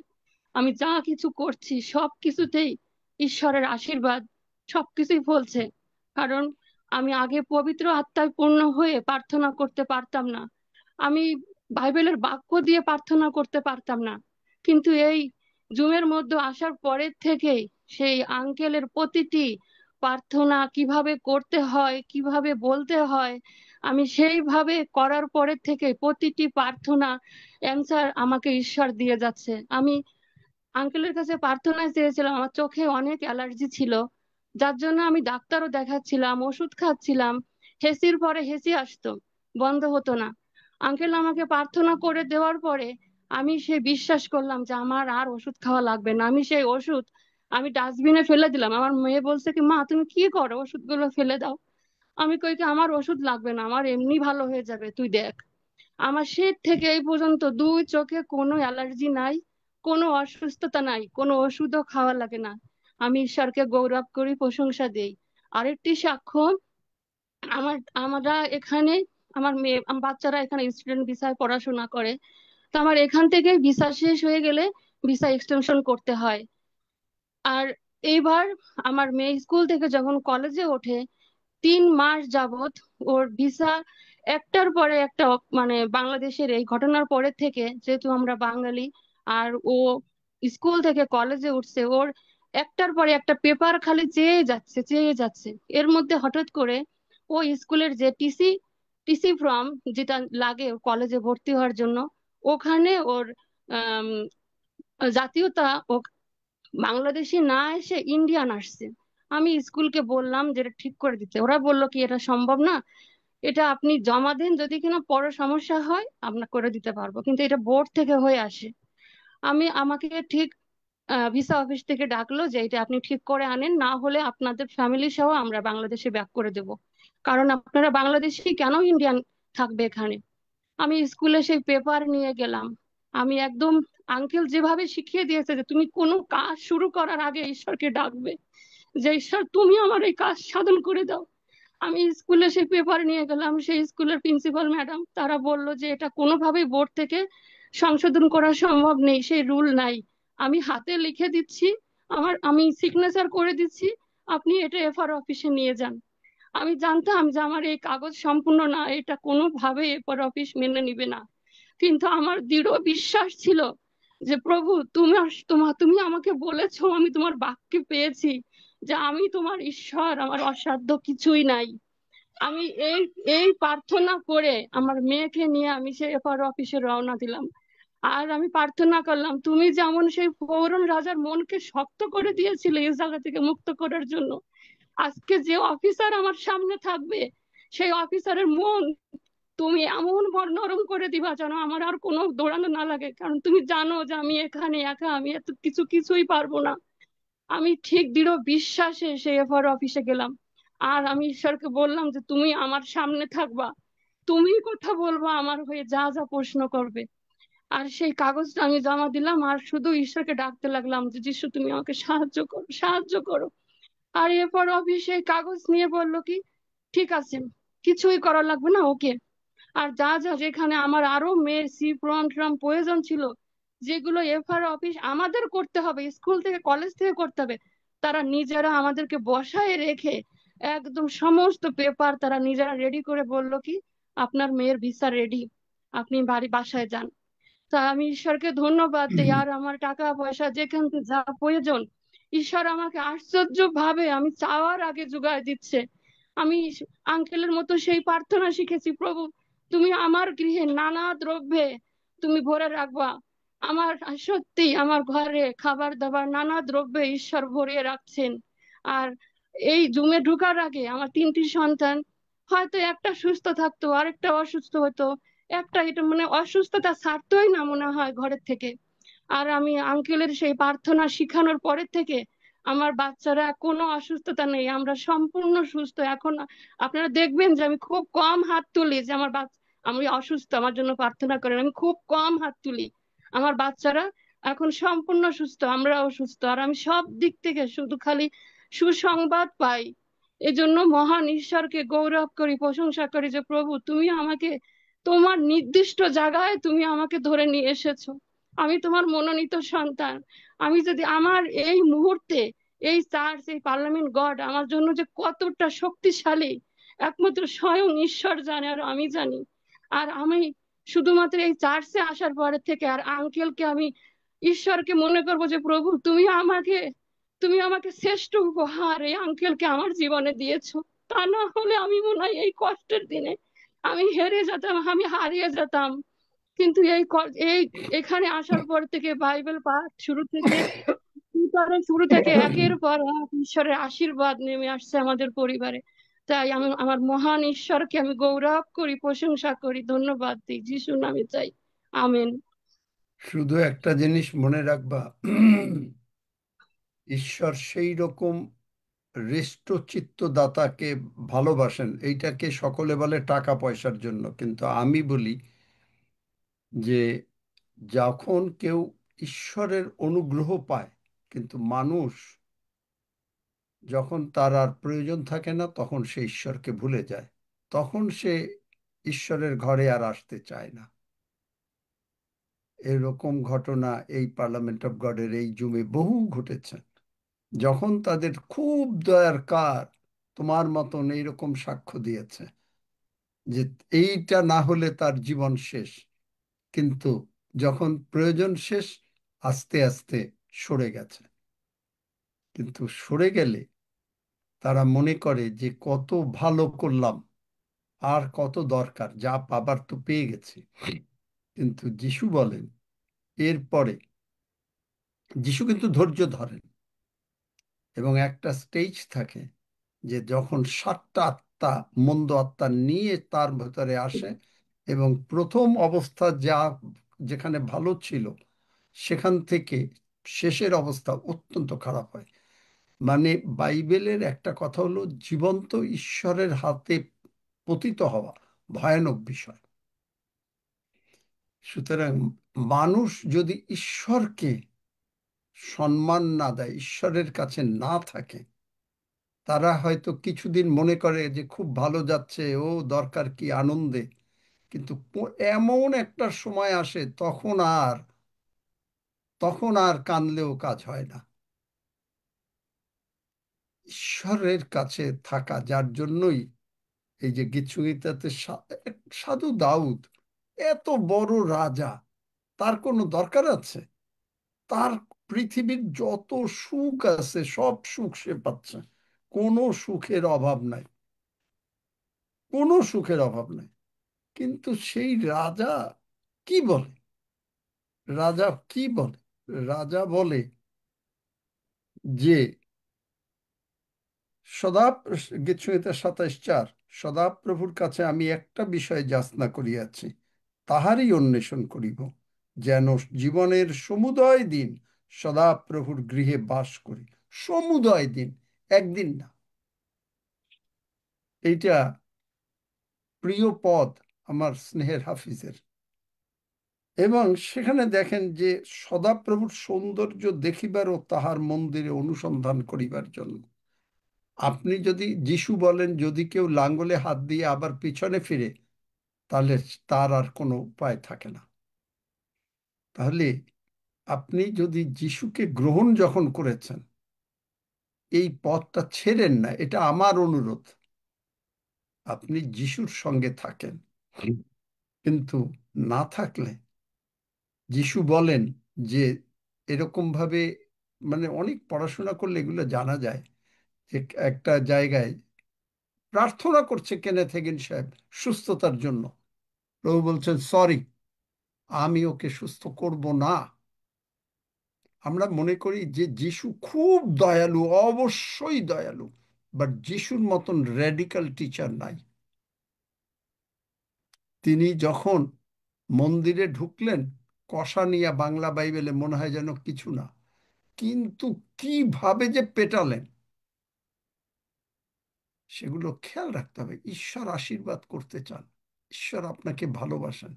আমি যা কিছু করছি সব কিছুতেই ঈশ্বরের আশীর্বাদ সবকিছুই ফলছে। কারণ আমি আগে পবিত্র আত্মায় পূর্ণ হয়ে প্রার্থনা করতে পারতাম না, আমি বাইবেলের বাক্য দিয়ে প্রার্থনা করতে পারতাম না, কিন্তু এই জুমের মধ্যে আসার পরের থেকেই সেই আঙ্কেলের প্রতিটি প্রার্থনা কিভাবে করতে হয়, কিভাবে বলতে হয়, আমি সেইভাবে করার পরের থেকে প্রতিটি প্রার্থনা অ্যান্সার আমাকে ঈশ্বর দিয়ে যাচ্ছে। আমি আঙ্কেলের কাছে প্রার্থনা চেয়েছিলাম, আমার চোখে অনেক অ্যালার্জি ছিল, যার জন্য আমি ডাক্তারও দেখাচ্ছিলাম, ওষুধ খাচ্ছিলাম, হেসির পরে হেসি আসতো, বন্ধ হতো না। আঙ্কেল আমাকে প্রার্থনা করে দেওয়ার পরে আমি সে বিশ্বাস করলাম যে আমার আর ওষুধ খাওয়া লাগবে না। আমি সেই ওষুধ আমি ডাস্টবিনে ফেলে দিলাম। আমার মেয়ে বলছে কি, মা তুমি কি করো, ওষুধগুলো ফেলে দাও। আমি কই কি, আমার ওষুধ লাগবে না, আমার এমনি ভালো হয়ে যাবে, তুই দেখ। আমার সে থেকে এই পর্যন্ত দুই চোখে কোনো অ্যালার্জি নাই, কোনো অসুস্থতা নাই, কোনো ওষুধও খাওয়া লাগে না। আমি ঈশ্বরকে গৌরব করি, প্রশংসা দেই। আরেকটি সাক্ষ্য, আমরা এখানে আমার বাচ্চারা এখানে স্টুডেন্ট ভিসায় পড়াশোনা করে। তো আমার এখান থেকে ভিসা শেষ হয়ে গেলে ভিসা এক্সটেনশন করতে হয়। আর এইবার আমার মেয়ে স্কুল থেকে যখন কলেজে ওঠে 3 মাস যাবত ওর ভিসা একটার পরে একটা, মানে বাংলাদেশের এই ঘটনার পরে থেকে, যেহেতু আমরা বাঙালি আর ও স্কুল থেকে কলেজে উঠছে, ওর একটার পরে একটা পেপার খালি চেয়ে যাচ্ছে চেয়ে যাচ্ছে। এর মধ্যে হঠাৎ করে ও স্কুলের যে টিসি ফর্ম যেটা লাগে কলেজে ভর্তি হওয়ার জন্য, ওখানে ওর আম, জাতীয়তা ও বাংলাদেশি না এসে ইন্ডিয়ান আসছে। আমি স্কুলকে বললাম যে এটা ঠিক করে দিতে, ওরা বললো কি এটা সম্ভব না, এটা আপনি জমা দেন, যদি কিনা পরে সমস্যা হয় আমরা করে দিতে পারবো, কিন্তু এটা বোর্ড থেকে হয়ে আসে। আমাকে ঠিক ভিসা অফিস থেকে ডাকলো যে এটা আপনি ঠিক করে আনেন, না হলে আপনাদের ফ্যামিলি সহ আমরা বাংলাদেশে ব্যাক করে দেব, কারণ আপনারা বাংলাদেশি কেন ইন্ডিয়ান থাকবে এখানে। আমি স্কুলে সেই পেপার নিয়ে গেলাম। আমি একদম আঙ্কেল যেভাবে শিখিয়ে দিয়েছে যে তুমি কোনো কাজ শুরু করার আগে ঈশ্বরকে ডাকবে, যে ঈশ্বর তুমি আমার এই কাজ সাধন করে দাও। আমি স্কুলে সেই পেপার নিয়ে গেলাম, সেই স্কুলের প্রিন্সিপাল ম্যাডাম তারা বলল যে এটা কোনোভাবেই বোর্ড থেকে সংশোধন করা সম্ভব নেই, সেই রুল নাই। আমি হাতে লিখে দিচ্ছি, আমি সিগনেচার করে দিচ্ছি, আপনি এটা এফআর অফিসে নিয়ে যান। আমি জানতাম যে আমার এই কাগজ সম্পূর্ণ না, এটা কোনোভাবে এফআর অফিস মেনে নিবে না, কিন্তু আমার দৃঢ় বিশ্বাস ছিল যে প্রভু তুমি আমাকে বলেছো, আমি তোমার বাক্যে পেয়েছি যে আমি তোমার ঈশ্বর, আমার অসাধ্য কিছুই নাই। আমি এই এই প্রার্থনা করে আমার মেয়েকে নিয়ে আমি সেই এফআর অফিসে রওনা দিলাম। আর আমি প্রার্থনা করলাম, তুমি যেমন সেই ফৌরন রাজার মনকে শক্ত করে দিয়েছিলে এই জায়গা থেকে মুক্ত করার জন্য, আজকে যে অফিসার আমার সামনে থাকবে সেই অফিসারের মন তুমি এমন নরম করে দিবা যেন আমার আর কোনো দৌড়ানো না লাগে, কারণ তুমি জানো যে আমি এখানে একা, আমি এত কিছুই পারবো না। আমি ঠিক দৃঢ় বিশ্বাসে সেই এফআর অফিসে গেলাম। আর আমি ঈশ্বরকে বললাম যে তুমি আমার সামনে থাকবা, তুমি কথা বলবা আমার হয়ে, যা যা প্রশ্ন করবে। আর সেই কাগজটা আমি জমা দিলাম আর শুধু ঈশ্বরকে ডাকতে লাগলাম যে যিশু তুমি আমাকে সাহায্য করো, সাহায্য করো। আর এরপর অফিসে কাগজ নিয়ে বললো কি, ঠিক আছে, কিছুই করা লাগবে না, ওকে। আর যা যা যেখানে আমার আরো মেয়ের সি ফর্ম প্রয়োজন ছিল, যেগুলো এফআর অফিস আমাদের করতে হবে, স্কুল থেকে কলেজ থেকে করতে হবে, তারা নিজেরা আমাদেরকে বসায় রেখে একদম সমস্ত পেপার তারা নিজেরা রেডি করে বললো কি, আপনার মেয়ের ভিসা রেডি, আপনি বাসায় যান। তা আমি ঈশ্বরকে ধন্যবাদ দিই। আর আমার টাকা পয়সা যেখান থেকে যা প্রয়োজন ঈশ্বর আমাকে আশ্চর্য ভাবে আমি চাওয়ার আগে জোগাড় দিচ্ছে। আমি আঙ্কেলের মতো সেই প্রার্থনা শিখেছি, প্রভু তুমি আমার গৃহে নানা দ্রব্যে তুমি ভরে রাখবা। আমার সত্যি আমার ঘরে খাবার দাবার নানা দ্রব্যে ঈশ্বর ভরিয়ে রাখছেন। আর এই জুমে ঢুকার আগে আমার 3টি সন্তান, হয়তো একটা সুস্থ থাকতো আরেকটা অসুস্থ হতো, একটা এটা মানে অসুস্থতা ছাড়তোই না মনে হয় ঘরের থেকে। আর আমি আঙ্কেলের সেই প্রার্থনা শিখানোর পরের থেকে আমার বাচ্চারা কোনো অসুস্থতা নেই, আমরা সম্পূর্ণ সুস্থ। এখন আপনারা দেখবেন যে আমি খুব কম হাত তুলি যে আমি অসুস্থ আমার জন্য প্রার্থনা করেন, আমি খুব কম হাত তুলি। আমার বাচ্চারা এখন সম্পূর্ণ সুস্থ, আমরাও সুস্থ। আর আমি সব দিক থেকে শুধু খালি সুসংবাদ পাই। এজন্য মহান ঈশ্বরকে গৌরব করি, প্রশংসা করি যে প্রভু তুমি আমাকে তোমার নির্দিষ্ট জায়গায় তুমি আমাকে ধরে নিয়ে এসেছো। আমি তোমার মনোনীত সন্তান। আমি যদি আমার এই মুহূর্তে এই চার্চ, এই পার্লামেন্ট গড আমার জন্য যে কতটা শক্তিশালী একমাত্র স্বয়ং ঈশ্বর জানে আর আমি জানি। আর আমি শুধুমাত্র এই চার্চে আসার পরে থেকে আর আঙ্কেলকে আমি ঈশ্বরকে মনে করবো যে প্রভু তুমি আমাকে শ্রেষ্ঠ উপহার এই আঙ্কেলকে আমার জীবনে দিয়েছো। তা না হলে আমি মনে হয় এই কষ্টের দিনে আমি হেরে যেতাম, আমি হারিয়ে যেতাম। কিন্তু এই এখানে আসার পর থেকে বাইবেল পাঠ শুরু থেকে একের পর এক ঈশ্বরের আশীর্বাদ নেমে আসছে আমাদের পরিবারে। তাই আমি আমার মহান ঈশ্বরকে আমি গৌরব করি, প্রশংসা করি, ধন্যবাদ দিই, যিশুর নামে চাই, আমেন। শুধু একটা জিনিস মনে রাখবা, ঈশ্বর সেই রকম হৃষ্টচিত্ত দাতাকে ভালোবাসেন। এইটাকে সকলে বলে টাকা পয়সার জন্য, কিন্তু আমি বলি যে যখন কেউ ঈশ্বরের অনুগ্রহ পায়, কিন্তু মানুষ যখন তার আর প্রয়োজন থাকে না তখন সে ঈশ্বরকে ভুলে যায়, তখন সে ঈশ্বরের ঘরে আর আসতে চায় না। এরকম ঘটনা এই পার্লামেন্ট অফ গডের এই জুমে বহু ঘটেছে। যখন তাদের খুব দয়ার কার তোমার মতন এইরকম সাক্ষ্য দিয়েছে যে এইটা না হলে তার জীবন শেষ, কিন্তু যখন প্রয়োজন শেষ আস্তে আস্তে সরে গেছে। কিন্তু সরে গেলে তারা মনে করে যে কত ভালো করলাম, আর কত দরকার, যা পাবার তো পেয়ে গেছি। কিন্তু যিশু বলেন এরপরে, যিশু কিন্তু ধৈর্য ধরেন এবং একটা স্টেজ থাকে যে যখন 7টা আত্মা, মন্দ আত্মা নিয়ে তার ভেতরে আসে এবং প্রথম অবস্থা যেখানে ভালো ছিল সেখান থেকে শেষের অবস্থা অত্যন্ত খারাপ হয়। মানে বাইবেলের একটা কথা হলো জীবন্ত ঈশ্বরের হাতে পতিত হওয়া ভয়ানক বিষয়। সুতরাং মানুষ যদি ঈশ্বরকে সম্মান না দেয়, ঈশ্বরের কাছে না থাকে, তারা হয়তো কিছুদিন মনে করে যে খুব ভালো যাচ্ছে, ও দরকার কি আনন্দে, কিন্তু এমন একটা সময় আসে তখন আর কাঁদলেও কাজ হয় না। ঈশ্বরের কাছে থাকা, যার জন্যই এই যে গীতসংহিতাতে সাধু দাউদ এত বড় রাজা, তার কোনো দরকার আছে? তার পৃথিবীর যত সুখ আছে সব সুখ সে পাচ্ছে, কোনো সুখের অভাব নাই, কোনো সুখের অভাব নাই। কিন্তু সেই রাজা কি বলে? রাজা কি বলে? রাজা বলে যে সদা, গীতসংহিতা 27:4, সদাপ্রভুর কাছে আমি একটা বিষয় যাচনা করিয়াছি, তাহারই অন্বেষণ করিব, যেন জীবনের সমুদয় দিন সদাপ্রভুর গৃহে বাস করি। সমুদয় দিন, একদিন না। এইটা প্রিয় পদ আমার স্নেহের হাফিজের। এবং সেখানে দেখেন যে সদাপ্রভুর সৌন্দর্য দেখিবার ও তাহার মন্দিরে অনুসন্ধান করিবার জন্য। আপনি যদি, যিশু বলেন যদি কেউ লাঙ্গলে হাত দিয়ে আবার পিছনে ফিরে, তাহলে তার আর কোনো উপায় থাকে না। তাহলে আপনি যদি যিশুকে গ্রহণ যখন করেছেন, এই পথটা ছেড়েন না, এটা আমার অনুরোধ। আপনি যিশুর সঙ্গে থাকেন, কিন্তু না থাকলে যিশু বলেন যে এরকম ভাবে, মানে অনেক পড়াশোনা করলে এগুলো জানা যায় যে একটা জায়গায় প্রার্থনা করছে কেনেথ হেগিন সাহেব সুস্থতার জন্য, প্রভু বলছেন সরি, আমি ওকে সুস্থ করব না। আমরা মনে করি যে যিশু খুব দয়ালু, অবশ্যই দয়ালু, বাট যিশুর মতন র্যাডিক্যাল টিচার নাই। তিনি যখন মন্দিরে ঢুকলেন, কষা নিয়ে বাংলা বাইবেলে মনে হয় যেন কিছু না, কিন্তু কিভাবে যে পেটালেন সেগুলো খেয়াল রাখতে হবে। ঈশ্বর আশীর্বাদ করতে চান, ঈশ্বর আপনাকে ভালোবাসেন,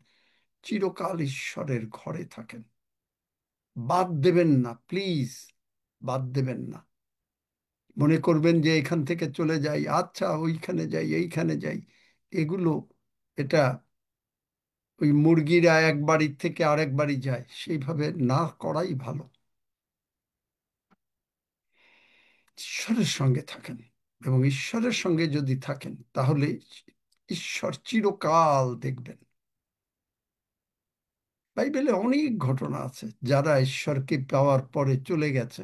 চিরকাল ঈশ্বরের ঘরে থাকেন, বাদ দেবেন না, প্লিজ বাদ দেবেন না। মনে করবেন যে এখান থেকে চলে যাই, আচ্ছা ওইখানে যাই, এইখানে যাই, এগুলো, এটা ওই মুরগিরা এক বাড়ির থেকে আরেক বাড়ি যায়, সেইভাবে না করাই ভালো। ঈশ্বরের সঙ্গে থাকেন, এবং ঈশ্বরের সঙ্গে যদি থাকেন তাহলে ঈশ্বর চিরকাল দেখবেন। বাইবেলে অনেক ঘটনা আছে যারা ঈশ্বরকে পাওয়ার পরে চলে গেছে।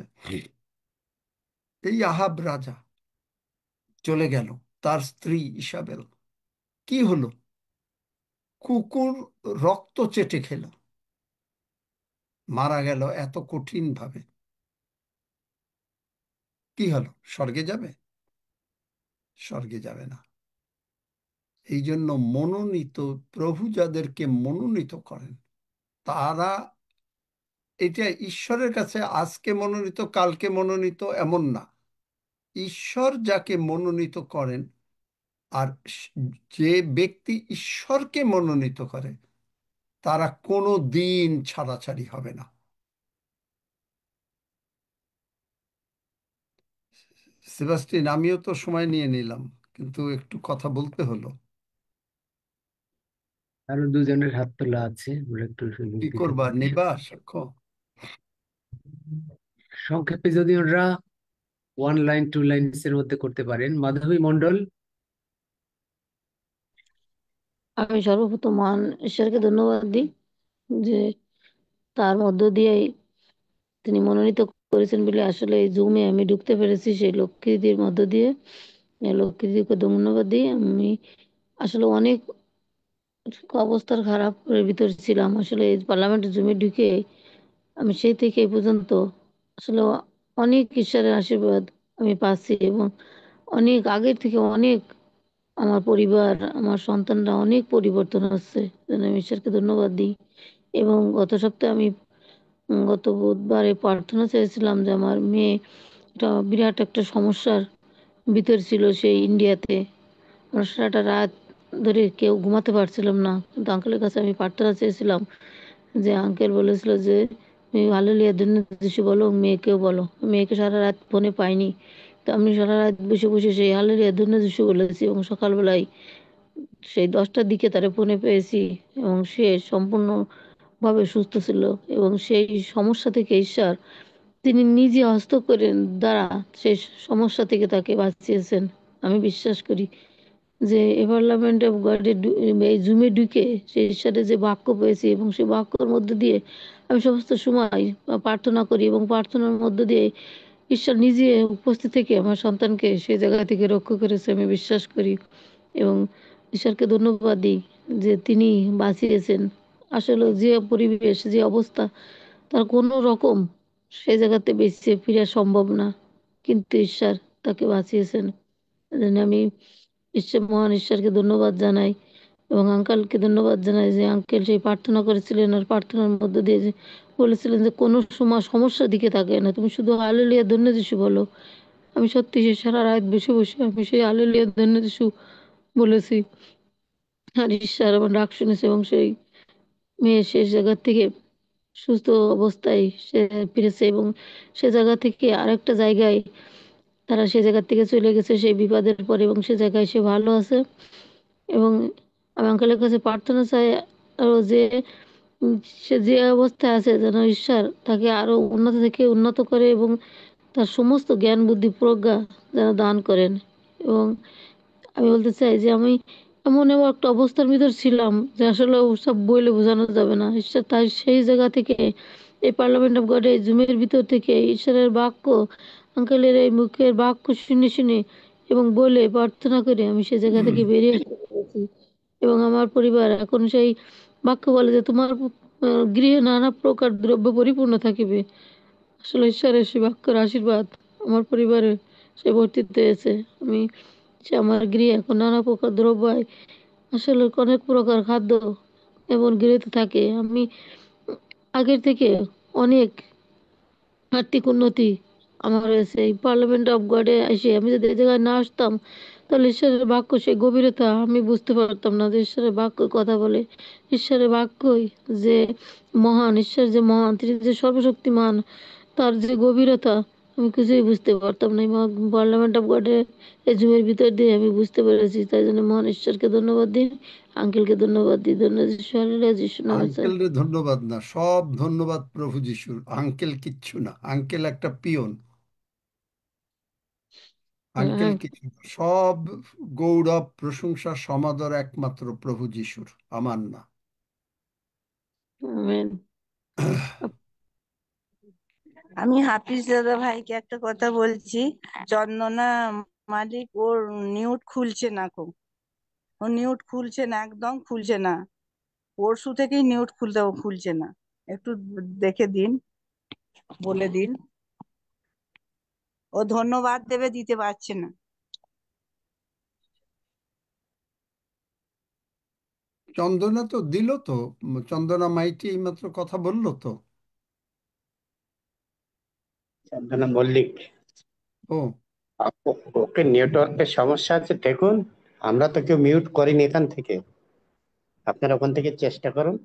এই আহাব রাজা চলে গেল, তার স্ত্রী ইসাবেল কি হলো? কুকুর রক্ত চেটে খেল, মারা গেল এত কঠিন ভাবে। কি হলো? স্বর্গে যাবে? স্বর্গে যাবে না। এই জন্য মনোনীত, প্রভু যাদেরকে মনোনীত করেন তারা, এটা ঈশ্বরের কাছে আজকে মনোনীত কালকে মনোনীত এমন না। ঈশ্বর যাকে মনোনীত করেন, আর যে ব্যক্তি ঈশ্বরকে মনোনীত করে তারা কোনো দিন ছাড়াছাড়ি হবে না। সেবাস্টিন, আমিও তো সময় নিয়ে নিলাম, কিন্তু একটু কথা বলতে হলো। আরো দুজনের হাত তোলা আছে, আমরা একটু সুযোগ কি দিতে করবা, পারি। নিবা সাক্ষ্য? সংক্ষেপে যদি ওরা 1 লাইন 2 লাইনস এর মধ্যে করতে পারেন। মাধবী মণ্ডল। আমি সর্বপ্রথম মহান ঈশ্বরকে ধন্যবাদ দিই যে তার মধ্য দিয়ে তিনি মনোনীত করেছেন বলে আসলে এই জুমে আমি ঢুকতে পেরেছি, সেই লক্ষ্মীদির মধ্য দিয়ে। লক্ষ্মীদিকে ধন্যবাদ দিই। আমি আসলে অনেক অবস্থার খারাপের ভিতর ছিলাম, আসলে এই পার্লামেন্টের জমি ঢুকে আমি সেই থেকে এই পর্যন্ত আসলে অনেক ঈশ্বরের আশীর্বাদ আমি পাচ্ছি, এবং অনেক আগের থেকে অনেক আমার পরিবার, আমার সন্তানরা অনেক পরিবর্তন হচ্ছে, জন্য আমি ঈশ্বরকে ধন্যবাদ দিই। এবং গত সপ্তাহে আমি গত বুধবারে প্রার্থনা চেয়েছিলাম যে আমার মেয়ে একটা বিরাট একটা সমস্যার ভিতর ছিল, সেই ইন্ডিয়াতে। আমরা সারাটা রাত ধরে কেউ ঘুমাতে পারছিলাম না, কিন্তু আঙ্কেলের কাছে আমি প্রার্থনা চেয়েছিলাম যে আঙ্কেল বলেছিল যে তুমি হালেলুয়া যিশু বলো, মেয়েকেও বলো। মেয়েকে সারা রাত ফোনে পাইনি, তো আমি সারা রাত বসে বসে সেই হালেলুয়া যিশু বলেছি, এবং সকালবেলায় সেই 10টার দিকে তারা ফোনে পেয়েছি, এবং সে সম্পূর্ণভাবে সুস্থ ছিল। এবং সেই সমস্যা থেকে ঈশ্বর তিনি নিজে হস্ত করেন দ্বারা সেই সমস্যা থেকে তাকে বাঁচিয়েছেন। আমি বিশ্বাস করি যে পার্লামেন্ট অফ গডের এই জুমে ঢুকে সেই ঈশ্বরের যে বাক্য পেয়েছি, এবং সেই বাক্যর মধ্য দিয়ে আমি সমস্ত সময় প্রার্থনা করি, এবং প্রার্থনার মধ্য দিয়ে ঈশ্বর নিজে উপস্থিত থেকে আমার সন্তানকে সেই জায়গা থেকে রক্ষা করেছে, আমি বিশ্বাস করি। এবং ঈশ্বরকে ধন্যবাদ দিই যে তিনি বাঁচিয়েছেন। আসলে যে পরিবেশ, যে অবস্থা, তার কোনো রকম সেই জায়গাতে বেঁচে ফিরা সম্ভব না, কিন্তু ঈশ্বর তাকে বাঁচিয়েছেন। এজন্য আমি মহান ঈশ্বরকে ধন্যবাদ জানাই, এবং আঙ্কেলকে ধন্যবাদ জানাই যে আঙ্কেল সেই প্রার্থনা করেছিলেন, আর প্রার্থনার মধ্য দিয়ে যে বলেছিলেন যে কোনো সময় সমস্যার দিকে থাকে না, তুমি শুধু হালেলুয়া ধন্য যিশু বলো। আমি সত্যি সে সারা রাত বসে বসে আমি সেই হালেলুয়া ধন্য যিশু বলেছি, আর ঈশ্বর আমার ডাক শুনেছে, এবং সেই মেয়ে সেই জায়গা থেকে সুস্থ অবস্থায় সে ফিরেছে, এবং সে জায়গা থেকে আরেকটা জায়গায় তারা সে জায়গা থেকে চলে গেছে সেই বিপদের পরে, এবং সে জায়গায় সে ভালো আছে। এবং আমি আঙ্কেলের কাছে প্রার্থনা চাই আরো যে সে যে অবস্থায় আছে যেন ঈশ্বর তাকে আরো উন্নত থেকে উন্নত করে, এবং তার সমস্ত জ্ঞান বুদ্ধি প্রজ্ঞা যেন দান করেন। এবং আমি বলতে চাই যে আমি এমন এমন একটা অবস্থার ভিতর ছিলাম যে আসলে সব বইলে বোঝানো যাবে না। ঈশ্বর তাই সেই জায়গা থেকে এই পার্লামেন্ট অফ গড এই জুমের ভিতর থেকে ঈশ্বরের বাক্য, আঙ্কেলের এই মুখের বাক্য শুনে শুনে এবং বলে প্রার্থনা করে আমি সেই জায়গা থেকে বেরিয়ে আসতে পেরেছি। এবং আমার পরিবার এখন সেই বাক্য বলে যে তোমার গৃহে নানা প্রকার দ্রব্য পরিপূর্ণ থাকিবে। আসলে ঈশ্বরের সেই বাক্যের আশীর্বাদ আমার পরিবারে সে বর্তিত হয়েছে। আমি সে আমার গৃহে এখন নানা প্রকার দ্রব্য, আসলে অনেক প্রকার খাদ্য এবং গৃহীত থাকে। আমি আগের থেকে অনেক আর্থিক উন্নতি আমার হয়েছে। এই পার্লামেন্ট অফ গডে এসে আমি যদি এই জায়গায় না আসতাম, তাহলে ঈশ্বরের বাক্য সেই গভীরতা আমি বুঝতে পারতাম না যে ঈশ্বরের বাক্য কথা বলে। ঈশ্বরের বাক্যই যে মহান, ঈশ্বর যে মহান, তিনি যে সর্বশক্তিমান, তার যে গভীরতা আমি কিছুই বুঝতে পারতাম না। পার্লামেন্ট অফ গডের এই জুমের ভিতর দিয়ে আমি বুঝতে পেরেছি। তাই জন্য মহান ঈশ্বরকে ধন্যবাদ দিই, আঙ্কেলকে ধন্যবাদ দিই। ধন্যবাদ যিশু, হালেলুয়া যিশু নামে স্যার। আঙ্কেল রে ধন্যবাদ না, সব ধন্যবাদ প্রভু যিশুর। আঙ্কেল কিচ্ছু না, আঙ্কেল একটা পিয়ন। আঙ্কেল হ্যাঁ, কিছু না, সব গৌরব প্রশংসা সমাদর একমাত্র প্রভু যিশুর, আমার না। আমেন। আমি হাফিজ দাদা ভাইকে একটা কথা বলছি। চন্দনা মালিক ওর নিউট খুলছে না, ও নিউট খুলছে না, একদম খুলছে না। পরশু থেকেই নিউট খুলছে না। একটু দেখে দিন, বলে দিন। ও ধন্যবাদ দেবে, দিতে পারছে না। চন্দনা তো দিল তো, চন্দনা মাইতি এইমাত্র কথা বললো তো। চন্দনা মল্লিক, ও ওকে নেটওয়ার্কের সমস্যা আছে দেখুন। আমরা তো কেউ মিউট করিনি এখান থেকে, আপনারা ওখান থেকে চেষ্টা করুন,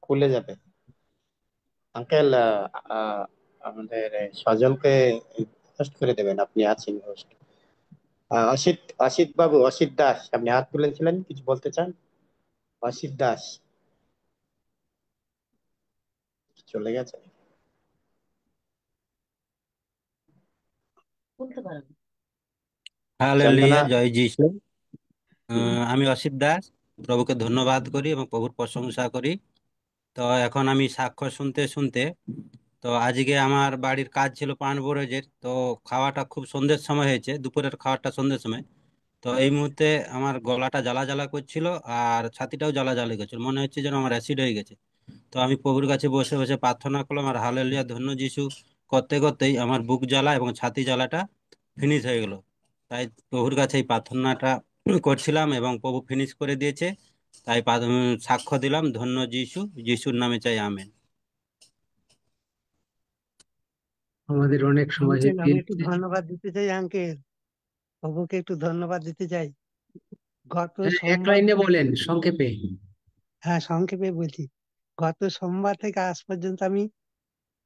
খুলে যাবে। আঙ্কেল, আমাদের সজলকে হোস্ট করে দেবেন, আপনি আছেন হোস্ট। অসিত, অসিত বাবু, অসিত দাস, আপনি হাত তুলেছিলেন, কিছু বলতে চান? অসিত দাস চলে গেছে। বলতে পারবে। হালেলুয়া, চন্দনা, জয় যিশু। আমি অসিত দাস প্রভুকে ধন্যবাদ করি এবং প্রভুর প্রশংসা করি। তো এখন আমি সাক্ষ্য শুনতে শুনতে, তো আজকে আমার বাড়ির কাজ ছিল পানবরজের, তো খাওয়াটা খুব সন্ধ্যের সময় হয়েছে, দুপুরের খাওয়াটা সন্ধ্যের সময়। তো এই মুহূর্তে আমার গলাটা জ্বালা জ্বালা করছিল আর ছাতিটাও জ্বালা জ্বালা করছিল, মনে হচ্ছে যেন আমার অ্যাসিড হয়ে গেছে। তো আমি প্রভুর কাছে বসে বসে প্রার্থনা করলাম আর হালেলুয়া ধন্য যিশু করতে করতেই আমার বুক জ্বালা এবং ছাতি জ্বালাটা ফিনিশ হয়ে গেল। তাই প্রভুর কাছে এই প্রার্থনাটা করছিলাম এবং প্রভু ফিনিশ করে দিয়েছে। তাই সাক্ষ্য দিলাম, ধন্য যিশু, যিশুর নামে চাই আমেন। আমাদের অনেক সময় আঙ্কেল, আমি একটু পেরিয়ে- ধন্যবাদ দিতে চাই আঙ্কেল, প্রভুকে একটু ধন্যবাদ দিতে চাই। গত হ্যাঁ, এক সোমবার লাইনে থেকে, বলেন সংক্ষেপে। হ্যাঁ সংক্ষেপে বলছি, গত সোমবার থেকে আজ পর্যন্ত আমি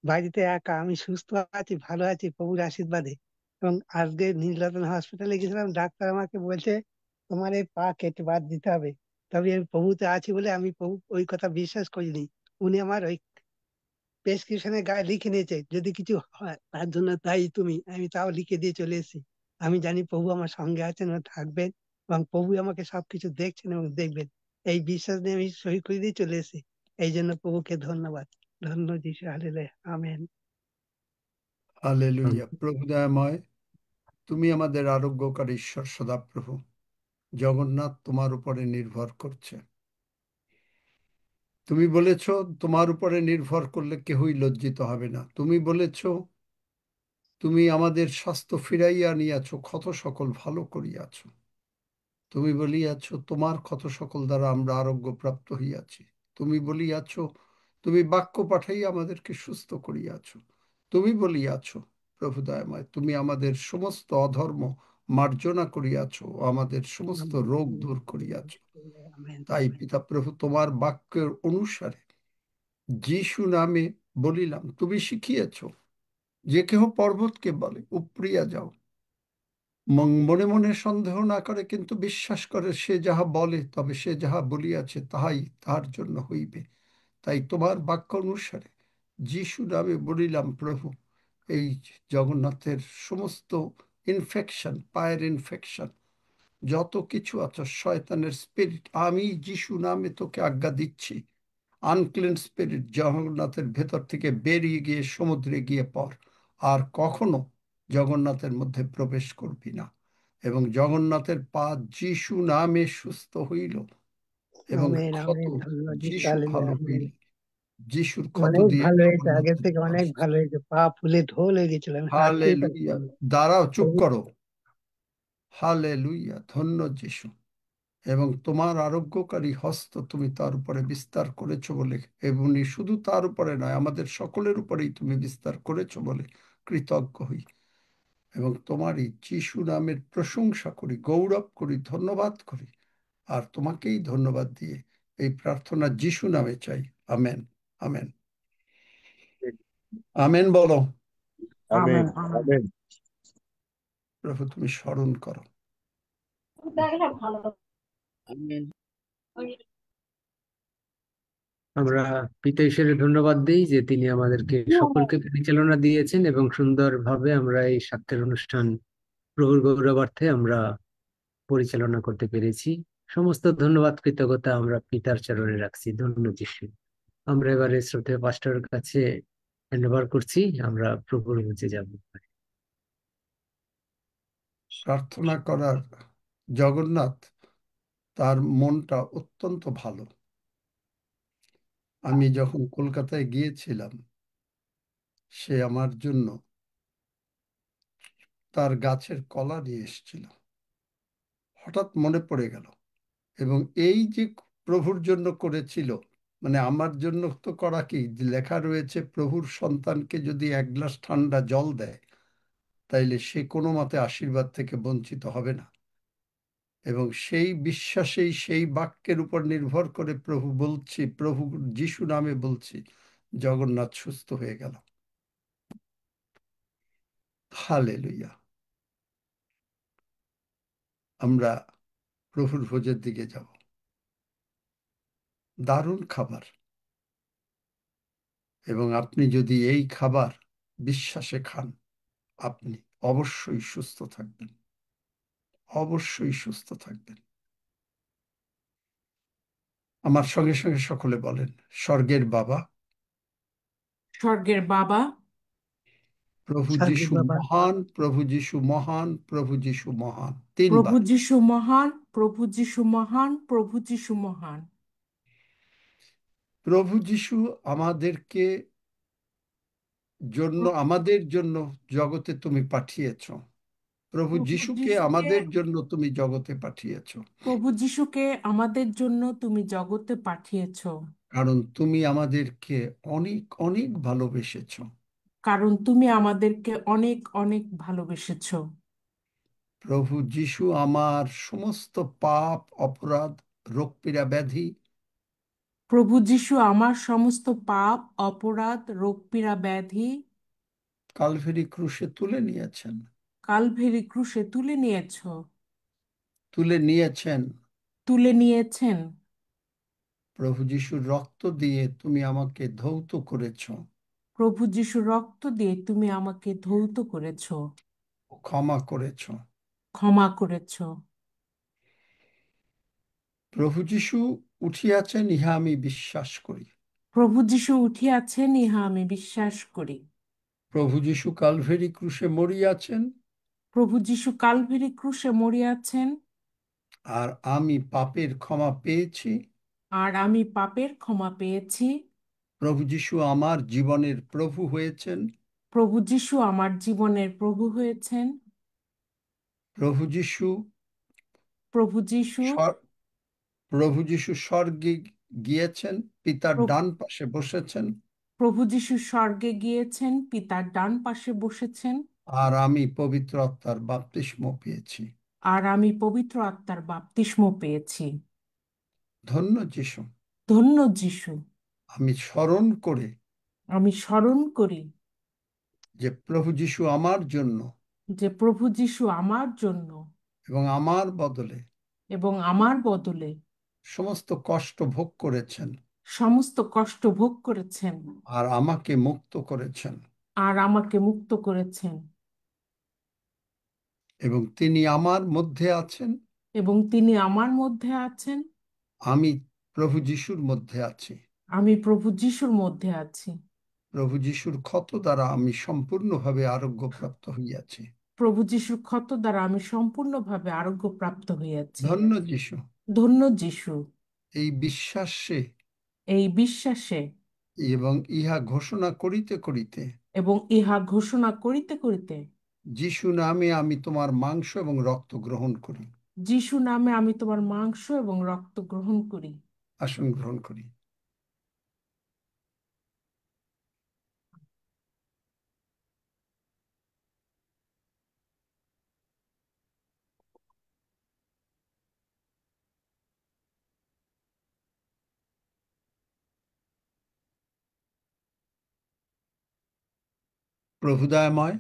বাড়িতে একা, আমি সুস্থ আছি, ভালো আছি প্রভুর আশীর্বাদে। এবং আজকে নীলরতন হসপিটালে গেছিলাম, ডাক্তার আমাকে বলছে তোমার এই পা কেটে বাদ দিতে হবে। তবে আমি প্রভুতে আছি বলে আমি প্রভু ওই কথা বিশ্বাস করিনি। উনি আমার ওই প্রেসক্রিপশনের গায়ে লিখে নিয়েছে, যদি কিছু হয় তার জন্য তাই তুমি, আমি তাও লিখে দিয়ে চলে এসেছি। আমি জানি প্রভু আমার সঙ্গে আছেন ও থাকবেন, এবং প্রভু আমাকে সবকিছু দেখছেন এবং দেখবেন। এই বিশ্বাস নিয়ে আমি সই করে দিয়ে চলে এসেছি। এই জন্য প্রভুকে ধন্যবাদ। ধন্য যিশু, হালেলুয়া, আমেন। হালেলুয়া। প্রভু দয়াময়, তুমি আমাদের আরোগ্যকারী ঈশ্বর সদাপ্রভু। জগন্নাথ তোমার উপরে নির্ভর করছে। তুমি বলেছ তোমার উপরে নির্ভর করলে কেহই লজ্জিত হবে না। তুমি বলেছ তুমি আমাদের স্বাস্থ্য ফিরাইয়া আনিয়াছ, ক্ষত সকল ভালো করিয়াছ। তুমি বলিয়াছ তোমার ক্ষত সকল দ্বারা আমরা আরোগ্য প্রাপ্ত হইয়াছি। তুমি বলিয়াছ তুমি বাক্য পাঠাইয়া আমাদেরকে সুস্থ করিয়াছ। তুমি বলিয়াছ প্রভু দয়াময়, তুমি আমাদের সমস্ত অধর্ম মার্জনা করিয়াছ, আমাদের সমস্ত রোগ দূর করিয়াছ। আমেন। তাই পিতা প্রভু তোমার বাক্যের অনুসারে যিশু নামে বলিলাম, তুমি শিখিয়েছ যে কেহ পর্বতকে বলে উপড়িয়া যাও, মনে মনে সন্দেহ না করে কিন্তু বিশ্বাস করে সে যাহা বলে, তবে সে যাহা বলিয়াছে তাহাই তাহার জন্য হইবে। তাই তোমার বাক্য অনুসারে যিশু নামে বলিলাম প্রভু, এই জগন্নাথের সমস্ত ইনফেকশন, পায়ের ইনফেকশন, যত কিছু আছে, শয়তানের স্পিরিট, আমি যিশু নামে তোকে আজ্ঞা দিচ্ছি, আনক্লিন স্পিরিট জগন্নাথের ভেতর থেকে বেরিয়ে গিয়ে সমুদ্রে গিয়ে পড়, আর কখনো জগন্নাথের মধ্যে প্রবেশ করবি না। এবং জগন্নাথের পা যিশু নামে সুস্থ হইল এবং আমেন, ক্ষত আমেন, ধন্য যিশু, যিশু হালেলুয়া, ভালো আমেন। হইল। যিশুর ক্ষত অনেক দিয়ে ভালো হয়েছে, আগের জগন্নাথের থেকে পা অনেক ভালো হয়েছে, পা ফুলে ঢোল হয়ে গেছিল, আমি হাঁটতেই হালেলুয়া। পারছিলাম না। দাঁড়াও, চুপ প্রভু, করো। হালেলুয়া, ধন্য যিশু। এবং তোমার আরোগ্যকারী হস্ত তুমি তার উপরে বিস্তার করেছো বলে, এবং শুধু তার উপরে নয়, আমাদের সকলের উপরেই তুমি বিস্তার করেছো বলে কৃতজ্ঞ হই। এবং তোমারই যিশু নামের প্রশংসা করি, গৌরব করি, ধন্যবাদ করি। আর তোমাকেই ধন্যবাদ দিয়ে এই প্রার্থনা যিশু নামে চাই। আমেন, আমেন, আমেন বলো। Amen, amen, amen. আমেন। প্রভু তুমি স্মরণ করো। আমেন। আমরা পিতা ঈশ্বরের ধন্যবাদ দিই যে তিনি আমাদেরকে সকলকে পরিচালনা দিয়েছেন এবং সুন্দরভাবে আমরা এই সাক্ষ্যের অনুষ্ঠান প্রভুর গৌরবার্থে আমরা পরিচালনা করতে পেরেছি। সমস্ত ধন্যবাদ কৃতজ্ঞতা আমরা পিতার চরণে রাখছি। ধন্য যিশু। আমরা এবারে শ্রদ্ধেয় পাস্টরের কাছে হ্যান্ড ওভার করছি, আমরা প্রভুর বুঝে যাব। প্রার্থনা করার জগন্নাথ, তার মনটা অত্যন্ত ভালো। আমি যখন কলকাতায় গিয়েছিলাম, সে আমার জন্য তার গাছের কলা নিয়ে এসেছিল। হঠাৎ মনে পড়ে গেল, এবং এই যে প্রভুর জন্য করেছিল, মানে আমার জন্য তো করা কি, যে লেখা রয়েছে প্রভুর সন্তানকে যদি এক গ্লাস ঠান্ডা জল দেয়, তাইলে সে কোনো মতে আশীর্বাদ থেকে বঞ্চিত হবে না। এবং সেই বিশ্বাসেই, সেই বাক্যের উপর নির্ভর করে প্রভু যিশু নামে বলছি, জগন্নাথ সুস্থ হয়ে গেল। হালেলুয়া। আমরা প্রভুর ভোজের দিকে যাব। দারুণ খাবার, এবং আপনি যদি এই খাবার বিশ্বাসে খান, আপনি অবশ্যই সুস্থ থাকবেন, অবশ্যই সুস্থ থাকবেন। আমার সঙ্গে সঙ্গে সকলে বলেন, স্বর্গের বাবা, স্বর্গের বাবা, প্রভু স্বর্গের যিশু বাবা, মহান, প্রভু যিশু মহান, প্রভু যিশু মহান। প্রভু তিনবার। যিশু মহান, প্রভু যিশু মহান, প্রভু যিশু মহান। প্রভু যিশু আমাদের জন্য জগতে তুমি পাঠিয়েছ। প্রভু প্রভু যিশুকে যিশুকে আমাদের জন্য তুমি জগতে পাঠিয়েছ, প্রভু যিশুকে আমাদের জন্য তুমি জগতে পাঠিয়েছ, কারণ তুমি আমাদেরকে অনেক অনেক ভালোবেসেছ। কারণ তুমি আমাদেরকে অনেক অনেক ভালোবেসেছ। প্রভু যিশু আমার সমস্ত পাপ, অপরাধ, রোগ পীড়া, ব্যাধি প্রভু যিশু আমার সমস্ত পাপ, অপরাধ, রোগ পীড়া, ব্যাধি কালভেরি ক্রুশে তুলে নিয়েছেন, কালভেরি ক্রুশে তুলে তুলে নিয়েছেন। তুলে নিয়েছেন। প্রভু যিশুর রক্ত দিয়ে তুমি আমাকে ধৌত করেছ, প্রভু যিশু রক্ত দিয়ে তুমি আমাকে ধৌত করেছ, ক্ষমা করেছ। ক্ষমা করেছ। প্রভু যিশু উঠিয়াছেন, ইহা আমি বিশ্বাস করি। প্রভু যিশু উঠিয়াছেন, ইহা আমি বিশ্বাস করি। প্রভু যিশু কালভেরি ক্রুশে মরিয়াছেন, প্রভু যিশু কালভেরি ক্রুশে মরিয়াছেন, আর আমি পাপের ক্ষমা পেয়েছি। আর আমি পাপের ক্ষমা পেয়েছি। প্রভু যিশু আমার জীবনের প্রভু হয়েছেন। প্রভু যিশু আমার জীবনের প্রভু হয়েছেন। প্রভু যিশু প্রভু যিশু স্বর- প্রভু যিশু স্বর্গে গিয়েছেন, পিতার প্র- ডান পাশে বসেছেন, প্রভু যিশু স্বর্গে গিয়েছেন, পিতার ডান পাশে বসেছেন। আর আমি পবিত্র আত্মার বাপ্তিস্ম পেয়েছি। আর আমি পবিত্র আত্মার বাপ্তিস্ম পেয়েছি। ধন্য যিশু। ধন্য যিশু। আমি স্মরণ করে আমি স্মরণ করি যে প্রভু যিশু আমার জন্য যে প্রভু যিশু আমার জন্য এবং আমার বদলে এবং আমার বদলে সমস্ত কষ্ট ভোগ করেছেন, সমস্ত কষ্ট ভোগ করেছেন, আর আমাকে মুক্ত করেছেন। আর আমাকে মুক্ত করেছেন। এবং তিনি আমার মধ্যে আছেন, এবং তিনি আমার মধ্যে আছেন, আমি প্রভু যিশুর মধ্যে আছি। আমি প্রভু যিশুর মধ্যে আছি। প্রভু যিশুর ক্ষত দ্বারা আমি সম্পূর্ণভাবে আরোগ্যপ্রাপ্ত হইয়াছি। প্রভু যিশুর ক্ষত দ্বারা আমি সম্পূর্ণভাবে আরোগ্য প্রাপ্ত হইয়াছি। ধন্য যিশু। ধন্য যিশু। এই বিশ্বাসে এই বিশ্বাসে এবং ইহা ঘোষণা করিতে করিতে, এবং ইহা ঘোষণা করিতে করিতে, যিশু নামে আমি তোমার মাংস এবং রক্ত গ্রহণ করি। যিশু নামে আমি তোমার মাংস এবং রক্ত গ্রহণ করি। আসন গ্রহণ করি। প্রভুদয়াময়,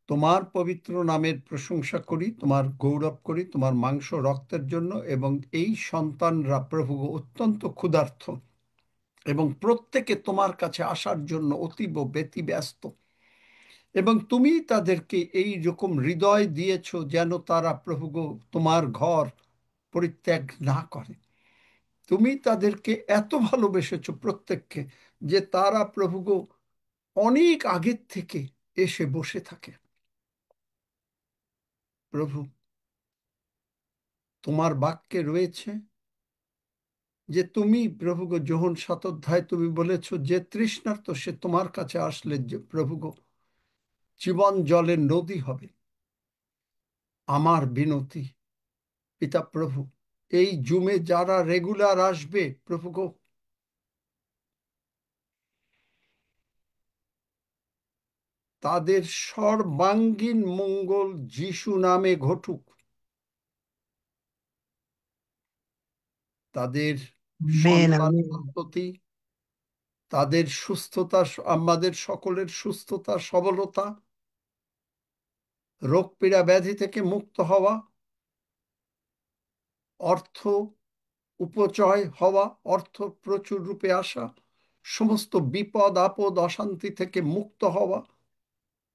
তোমার পবিত্র নামের প্রশংসা করি, তোমার গৌরব করি, তোমার মাংস রক্তের জন্য। এবং এই সন্তানরা প্রভু অত্যন্ত ক্ষুধার্ত, এবং প্রত্যেকে তোমার কাছে আসার জন্য অতীব ব্যতিব্যস্ত, এবং তুমি তাদেরকে এই রকম হৃদয় দিয়েছো যেন তারা প্রভু তোমার ঘর পরিত্যাগ না করে। তুমি তাদেরকে এত ভালোবেসেছো প্রত্যেককে, যে তারা প্রভু গো অনেক আগের থেকে এসে বসে থাকে। প্রভু, তোমার বাক্যে রয়েছে যে তুমি প্রভু গো যোহন 7 অধ্যায় তুমি বলেছো যে তৃষ্ণার্ত সে তোমার কাছে আসলে প্রভু গো জীবন জলের নদী হবে। আমার বিনতি পিতা প্রভু, এই জুমে যারা রেগুলার আসবে প্রভু গো, তাদের সর্বাঙ্গীন মঙ্গল যিশু নামে ঘটুক। তাদের আমেন সন্তান আমেন সন্ততি, তাদের সুস্থতা, আমাদের সকলের সুস্থতা, সবলতা, রোগ পীড়া ব্যাধি থেকে মুক্ত হওয়া, অর্থ উপচয় হওয়া, অর্থ প্রচুর রূপে আসা, সমস্ত বিপদ আপদ অশান্তি থেকে মুক্ত হওয়া,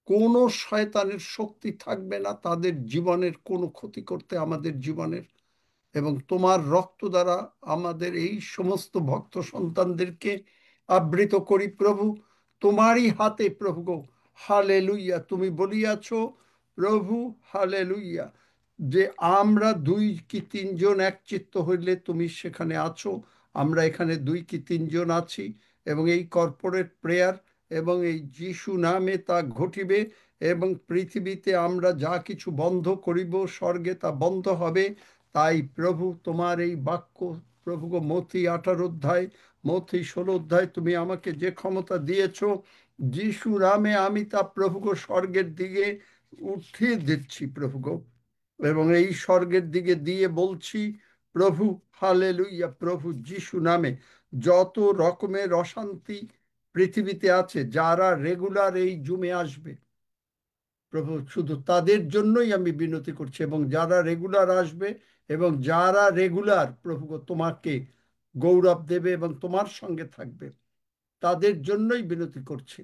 কোনো শয়তানের শক্তি থাকবে না তাদের জীবনের কোনো ক্ষতি করতে আমাদের জীবনের। এবং তোমার রক্ত দ্বারা আমাদের এই সমস্ত ভক্ত সন্তানদেরকে আবৃত করি প্রভু, তোমারই হাতে প্রভু গো। হালেলুইয়া, তুমি বলিয়াছ প্রভু, হালেলুইয়া, যে আমরা 2 কি 3 জন একচিত্ত হইলে তুমি সেখানে আছো। আমরা এখানে 2 কি 3 জন আছি, এবং এই কর্পোরেট প্রেয়ার এবং এই যিশু নামে তা ঘটিবে। এবং পৃথিবীতে আমরা যা কিছু বন্ধ করিব, স্বর্গে তা বন্ধ হবে। তাই প্রভু তোমার এই বাক্য প্রভু গো, মথি 18 অধ্যায়, মথি 16 অধ্যায় তুমি আমাকে যে ক্ষমতা দিয়েছ, যিশু নামে আমি তা প্রভু গো স্বর্গের দিকে উঠিয়ে দিচ্ছি প্রভু গো। এবং এই স্বর্গের দিকে দিয়ে বলছি প্রভু, হালেলুইয়া, প্রভু যিশু নামে যত রকমের অশান্তি পৃথিবীতে আছে, যারা রেগুলার এই জুমে আসবে প্রভু, শুধু তাদের জন্যই আমি বিনতি করছি। এবং যারা রেগুলার আসবে এবং যারা রেগুলার প্রভু তোমাকে গৌরব দেবে এবং তোমার সঙ্গে থাকবে, তাদের জন্যই বিনতি করছি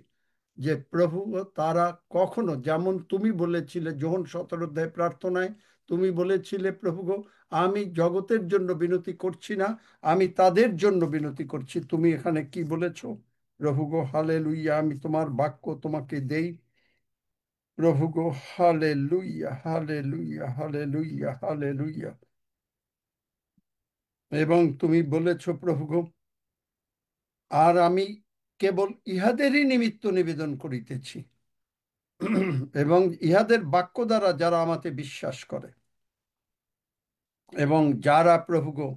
যে প্রভু তারা কখনো, যেমন তুমি বলেছিলে যোহন 17 অধ্যায় প্রার্থনায়, তুমি বলেছিলে প্রভু গো, আমি জগতের জন্য বিনতি করছি না, আমি তাদের জন্য বিনতি করছি। তুমি এখানে কি বলেছো প্রভু গো, হালেলুইয়া, আমি তোমার বাক্য তোমাকে দেই প্রভু গো, হালেলুইয়া, হালেলুইয়া, হালেলুইয়া, হালেলুইয়া। এবং তুমি বলেছো প্রভু গো, আর আমি কেবল ইহাদেরই নিমিত্ত নিবেদন করিতেছি, এবং ইহাদের বাক্য দ্বারা যারা আমাতে বিশ্বাস করে, এবং যারা প্রভু গো,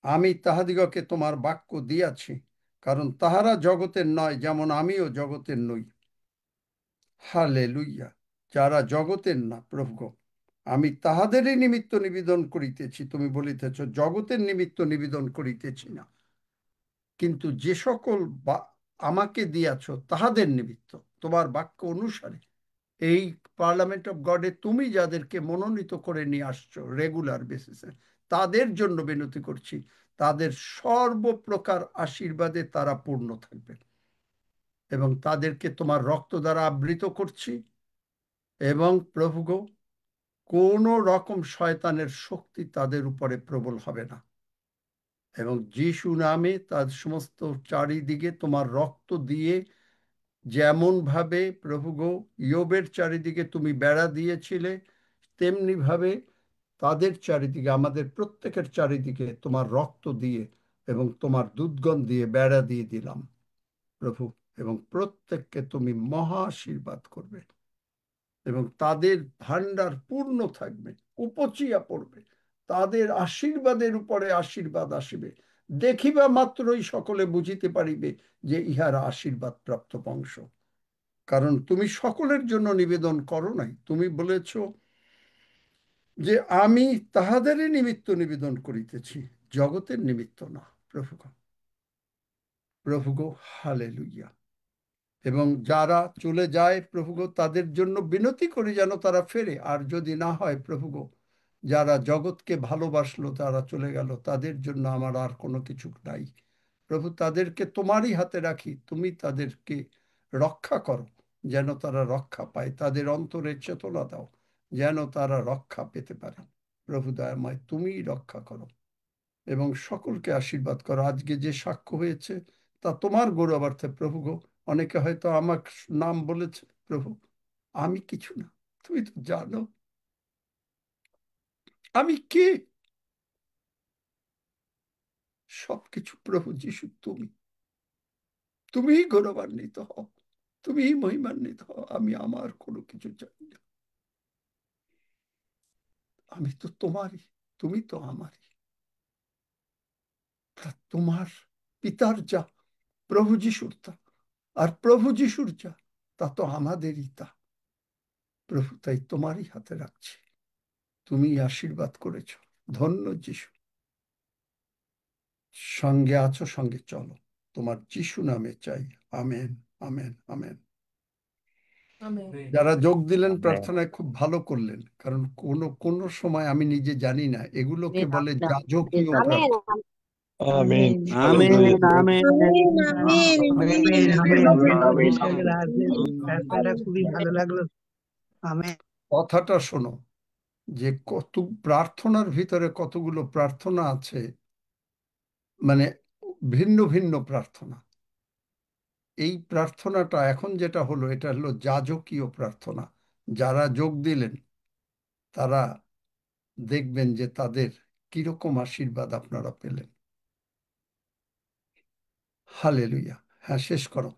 আমি তাহাদিগকে তোমার বাক্য দিয়াছি, কারণ তাহারা জগতের নয়, যেমন আমিও জগতের নই। হালেলুইয়া, যারা জগতের না প্রভু গো, আমি তাহাদেরই নিমিত্ত নিবেদন করিতেছি। তুমি বলিতেছ জগতের নিমিত্ত নিবেদন করিতেছি না, কিন্তু যে সকল আমাকে দিয়াছ তাহাদের নিমিত্ত তোমার বাক্য অনুসারে এই পার্লামেন্ট অফ গডে তুমি যাদেরকে মনোনীত করে নিয়ে আসছো রেগুলার বেসিসে, তাদের জন্য বিনতি করছি, তাদের সর্বপ্রকার আশীর্বাদে তারা পূর্ণ থাকবে। এবং তাদেরকে তোমার রক্ত দ্বারা আবৃত করছি। এবং প্রভু গো, কোনো রকম শয়তানের শক্তি তাদের উপরে প্রবল হবে না। এবং যিশু নামে তার সমস্ত চারিদিকে তোমার রক্ত দিয়ে, যেমন ভাবে প্রভু গো ইয়োবের চারিদিকে তুমি বেড়া দিয়েছিলে, তেমনি ভাবে তাদের চারিদিকে, আমাদের প্রত্যেকের চারিদিকে তোমার রক্ত দিয়ে এবং তোমার দুধগণ দিয়ে বেড়া দিয়ে দিলাম প্রভু। এবং প্রত্যেককে তুমি মহা আশীর্বাদ করবে, এবং তাদের ভান্ডার পূর্ণ থাকবে, উপচিয়া পড়বে, তাদের আশীর্বাদের উপরে আশীর্বাদ আসিবে। দেখিবা মাত্রই সকলে বুঝিতে পারিবে যে ইহারা আশীর্বাদ প্রাপ্ত বংশ। কারণ তুমি সকলের জন্য নিবেদন করো নাই, তুমি বলেছ যে আমি তাহাদেরই নিমিত্ত নিবেদন করিতেছি, জগতের নিমিত্ত না প্রভু গো। প্রভু গো, হালেলুইয়া। এবং যারা চলে যায় প্রভু গো, তাদের জন্য বিনতি করি যেন তারা ফেরে। আর যদি না হয় প্রভু গো, যারা জগৎকে ভালোবাসলো তারা চলে গেল, তাদের জন্য আমার আর কোনো কিছু নাই প্রভু। তাদেরকে তোমারই হাতে রাখি, তুমি তাদেরকে রক্ষা করো যেন তারা রক্ষা পায়, তাদের অন্তরে চেতনা দাও যেন তারা রক্ষা পেতে পারে। প্রভু দয়াময়, তুমিই রক্ষা করো। এবং সকলকে আশীর্বাদ করো। আজকে যে সাক্ষ্য হয়েছে তা তোমার গৌরবার্থে প্রভু গো। অনেকে হয়তো আমার নাম বলেছে প্রভু, আমি কিছু না, তুমি তো জানো আমি কে। সবকিছু প্রভু যিশু তুমিই গৌরবান্বিত হও, তুমিই মহিমান্বিত হও। আমি আমার কোনো কিছু চাই না, আমি তো তোমারই, তুমি তো আমারই। তোমার পিতার যা, প্রভু যিশুর তা, আর প্রভু যিশুর যা, তা তো আমাদেরই তা। প্রভু তাই তোমারই হাতে রাখছি, তুমি আশীর্বাদ করেছ। ধন্য যিশু, সঙ্গে আছো, সঙ্গে চলো, তোমার যিশু নামে চাই। Amen, amen, amen. যারা যোগ দিলেন প্রার্থনায় খুব ভালো করলেন, কারণ কোন সময় আমি নিজে জানি না এগুলোকে বলে যাজকীয় প্রার্থনা। আমিন। আমেন আমেন খুবই ভালো লাগলো। আমেন। কথাটা শোনো, যে কত প্রার্থনার ভিতরে কতগুলো প্রার্থনা আছে, মানে ভিন্ন ভিন্ন প্রার্থনা। এই প্রার্থনাটা এখন যেটা হলো, এটা হলো যাজকীয় প্রার্থনা। যারা যোগ দিলেন তারা দেখবেন যে তাদের কিরকম আশীর্বাদ আপনারা পেলেন। হালেলুয়া। হ্যাঁ, শেষ করো।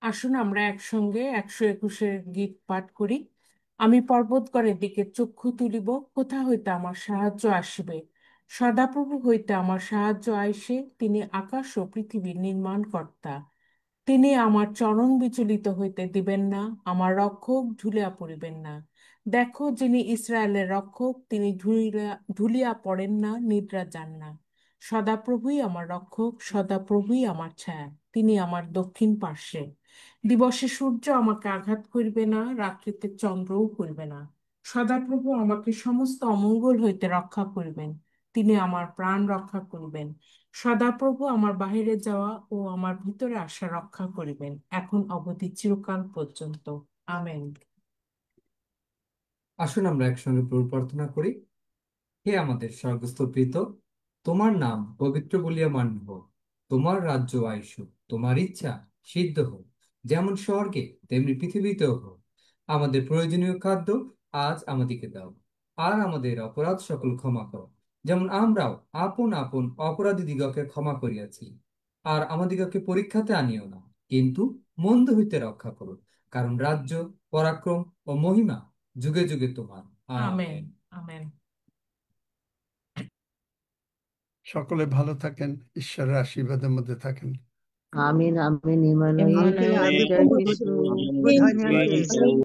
আসুন আমরা একসঙ্গে 121 গীত পাঠ করি। আমি পর্বতগড়ের দিকে চক্ষু তুলিব, কোথা হইতে আমার সাহায্য আসিবে। সদাপ্রভু হইতে আমার সাহায্য আইসে, তিনি আকাশ ও পৃথিবীর নির্মাণকর্তা। তিনি আমার চরণ বিচলিত হইতে দিবেন না, আমার রক্ষক ঢুলিয়া পড়িবেন না। দেখো, যিনি ইসরায়েলের রক্ষক, তিনি ঢুলিয়া পড়েন না, নিদ্রা যান না। সদাপ্রভুই আমার রক্ষক, সদাপ্রভুই আমার ছায়া, তিনি আমার দক্ষিণ পার্শ্বে। দিবসে সূর্য আমাকে আঘাত করিবে না, রাত্রিতে চন্দ্রও করিবে না। সদাপ্রভু আমাকে সমস্ত অমঙ্গল হইতে রক্ষা করিবেন, তিনি আমার প্রাণ রক্ষা করিবেন। সদাপ্রভু আমার বাহিরে যাওয়া ও আমার ভিতরে আসা রক্ষা করিবেন, এখন অবধি চিরকাল পর্যন্ত। আমেন। আসুন আমরা একসঙ্গে প্রভু প্রার্থনা করি। হে আমাদের স্বর্গস্থ পিতা, তোমার নাম পবিত্র বলিয়া মান্য হোক, তোমার রাজ্য আইসুক, তোমার ইচ্ছা সিদ্ধ হোক, যেমন স্বর্গে তেমনি পৃথিবীতেও হোক। আমাদের প্রয়োজনীয় খাদ্য আজ আমাদেরকে দাও, আর আমাদের অপরাধ সকল ক্ষমা করো, যেমন আমরাও আপন আপন অপরাধীদিগকে ক্ষমা করিয়াছি। আর আমাদিগকে পরীক্ষাতে আনিও না, কিন্তু মন্দ হইতে রক্ষা করো, কারণ রাজ্য, পরাক্রম ও মহিমা যুগে যুগে তোমার। Amen, amen. আমেন। সকলে ভালো থাকেন, ঈশ্বরের আশীর্বাদের মধ্যে থাকেন। আমিন, আমিন। ইমানুয়েল আঙ্কেল আজকে জয় পুরো যিশু। বোধ হয়নি আঙ্কেল।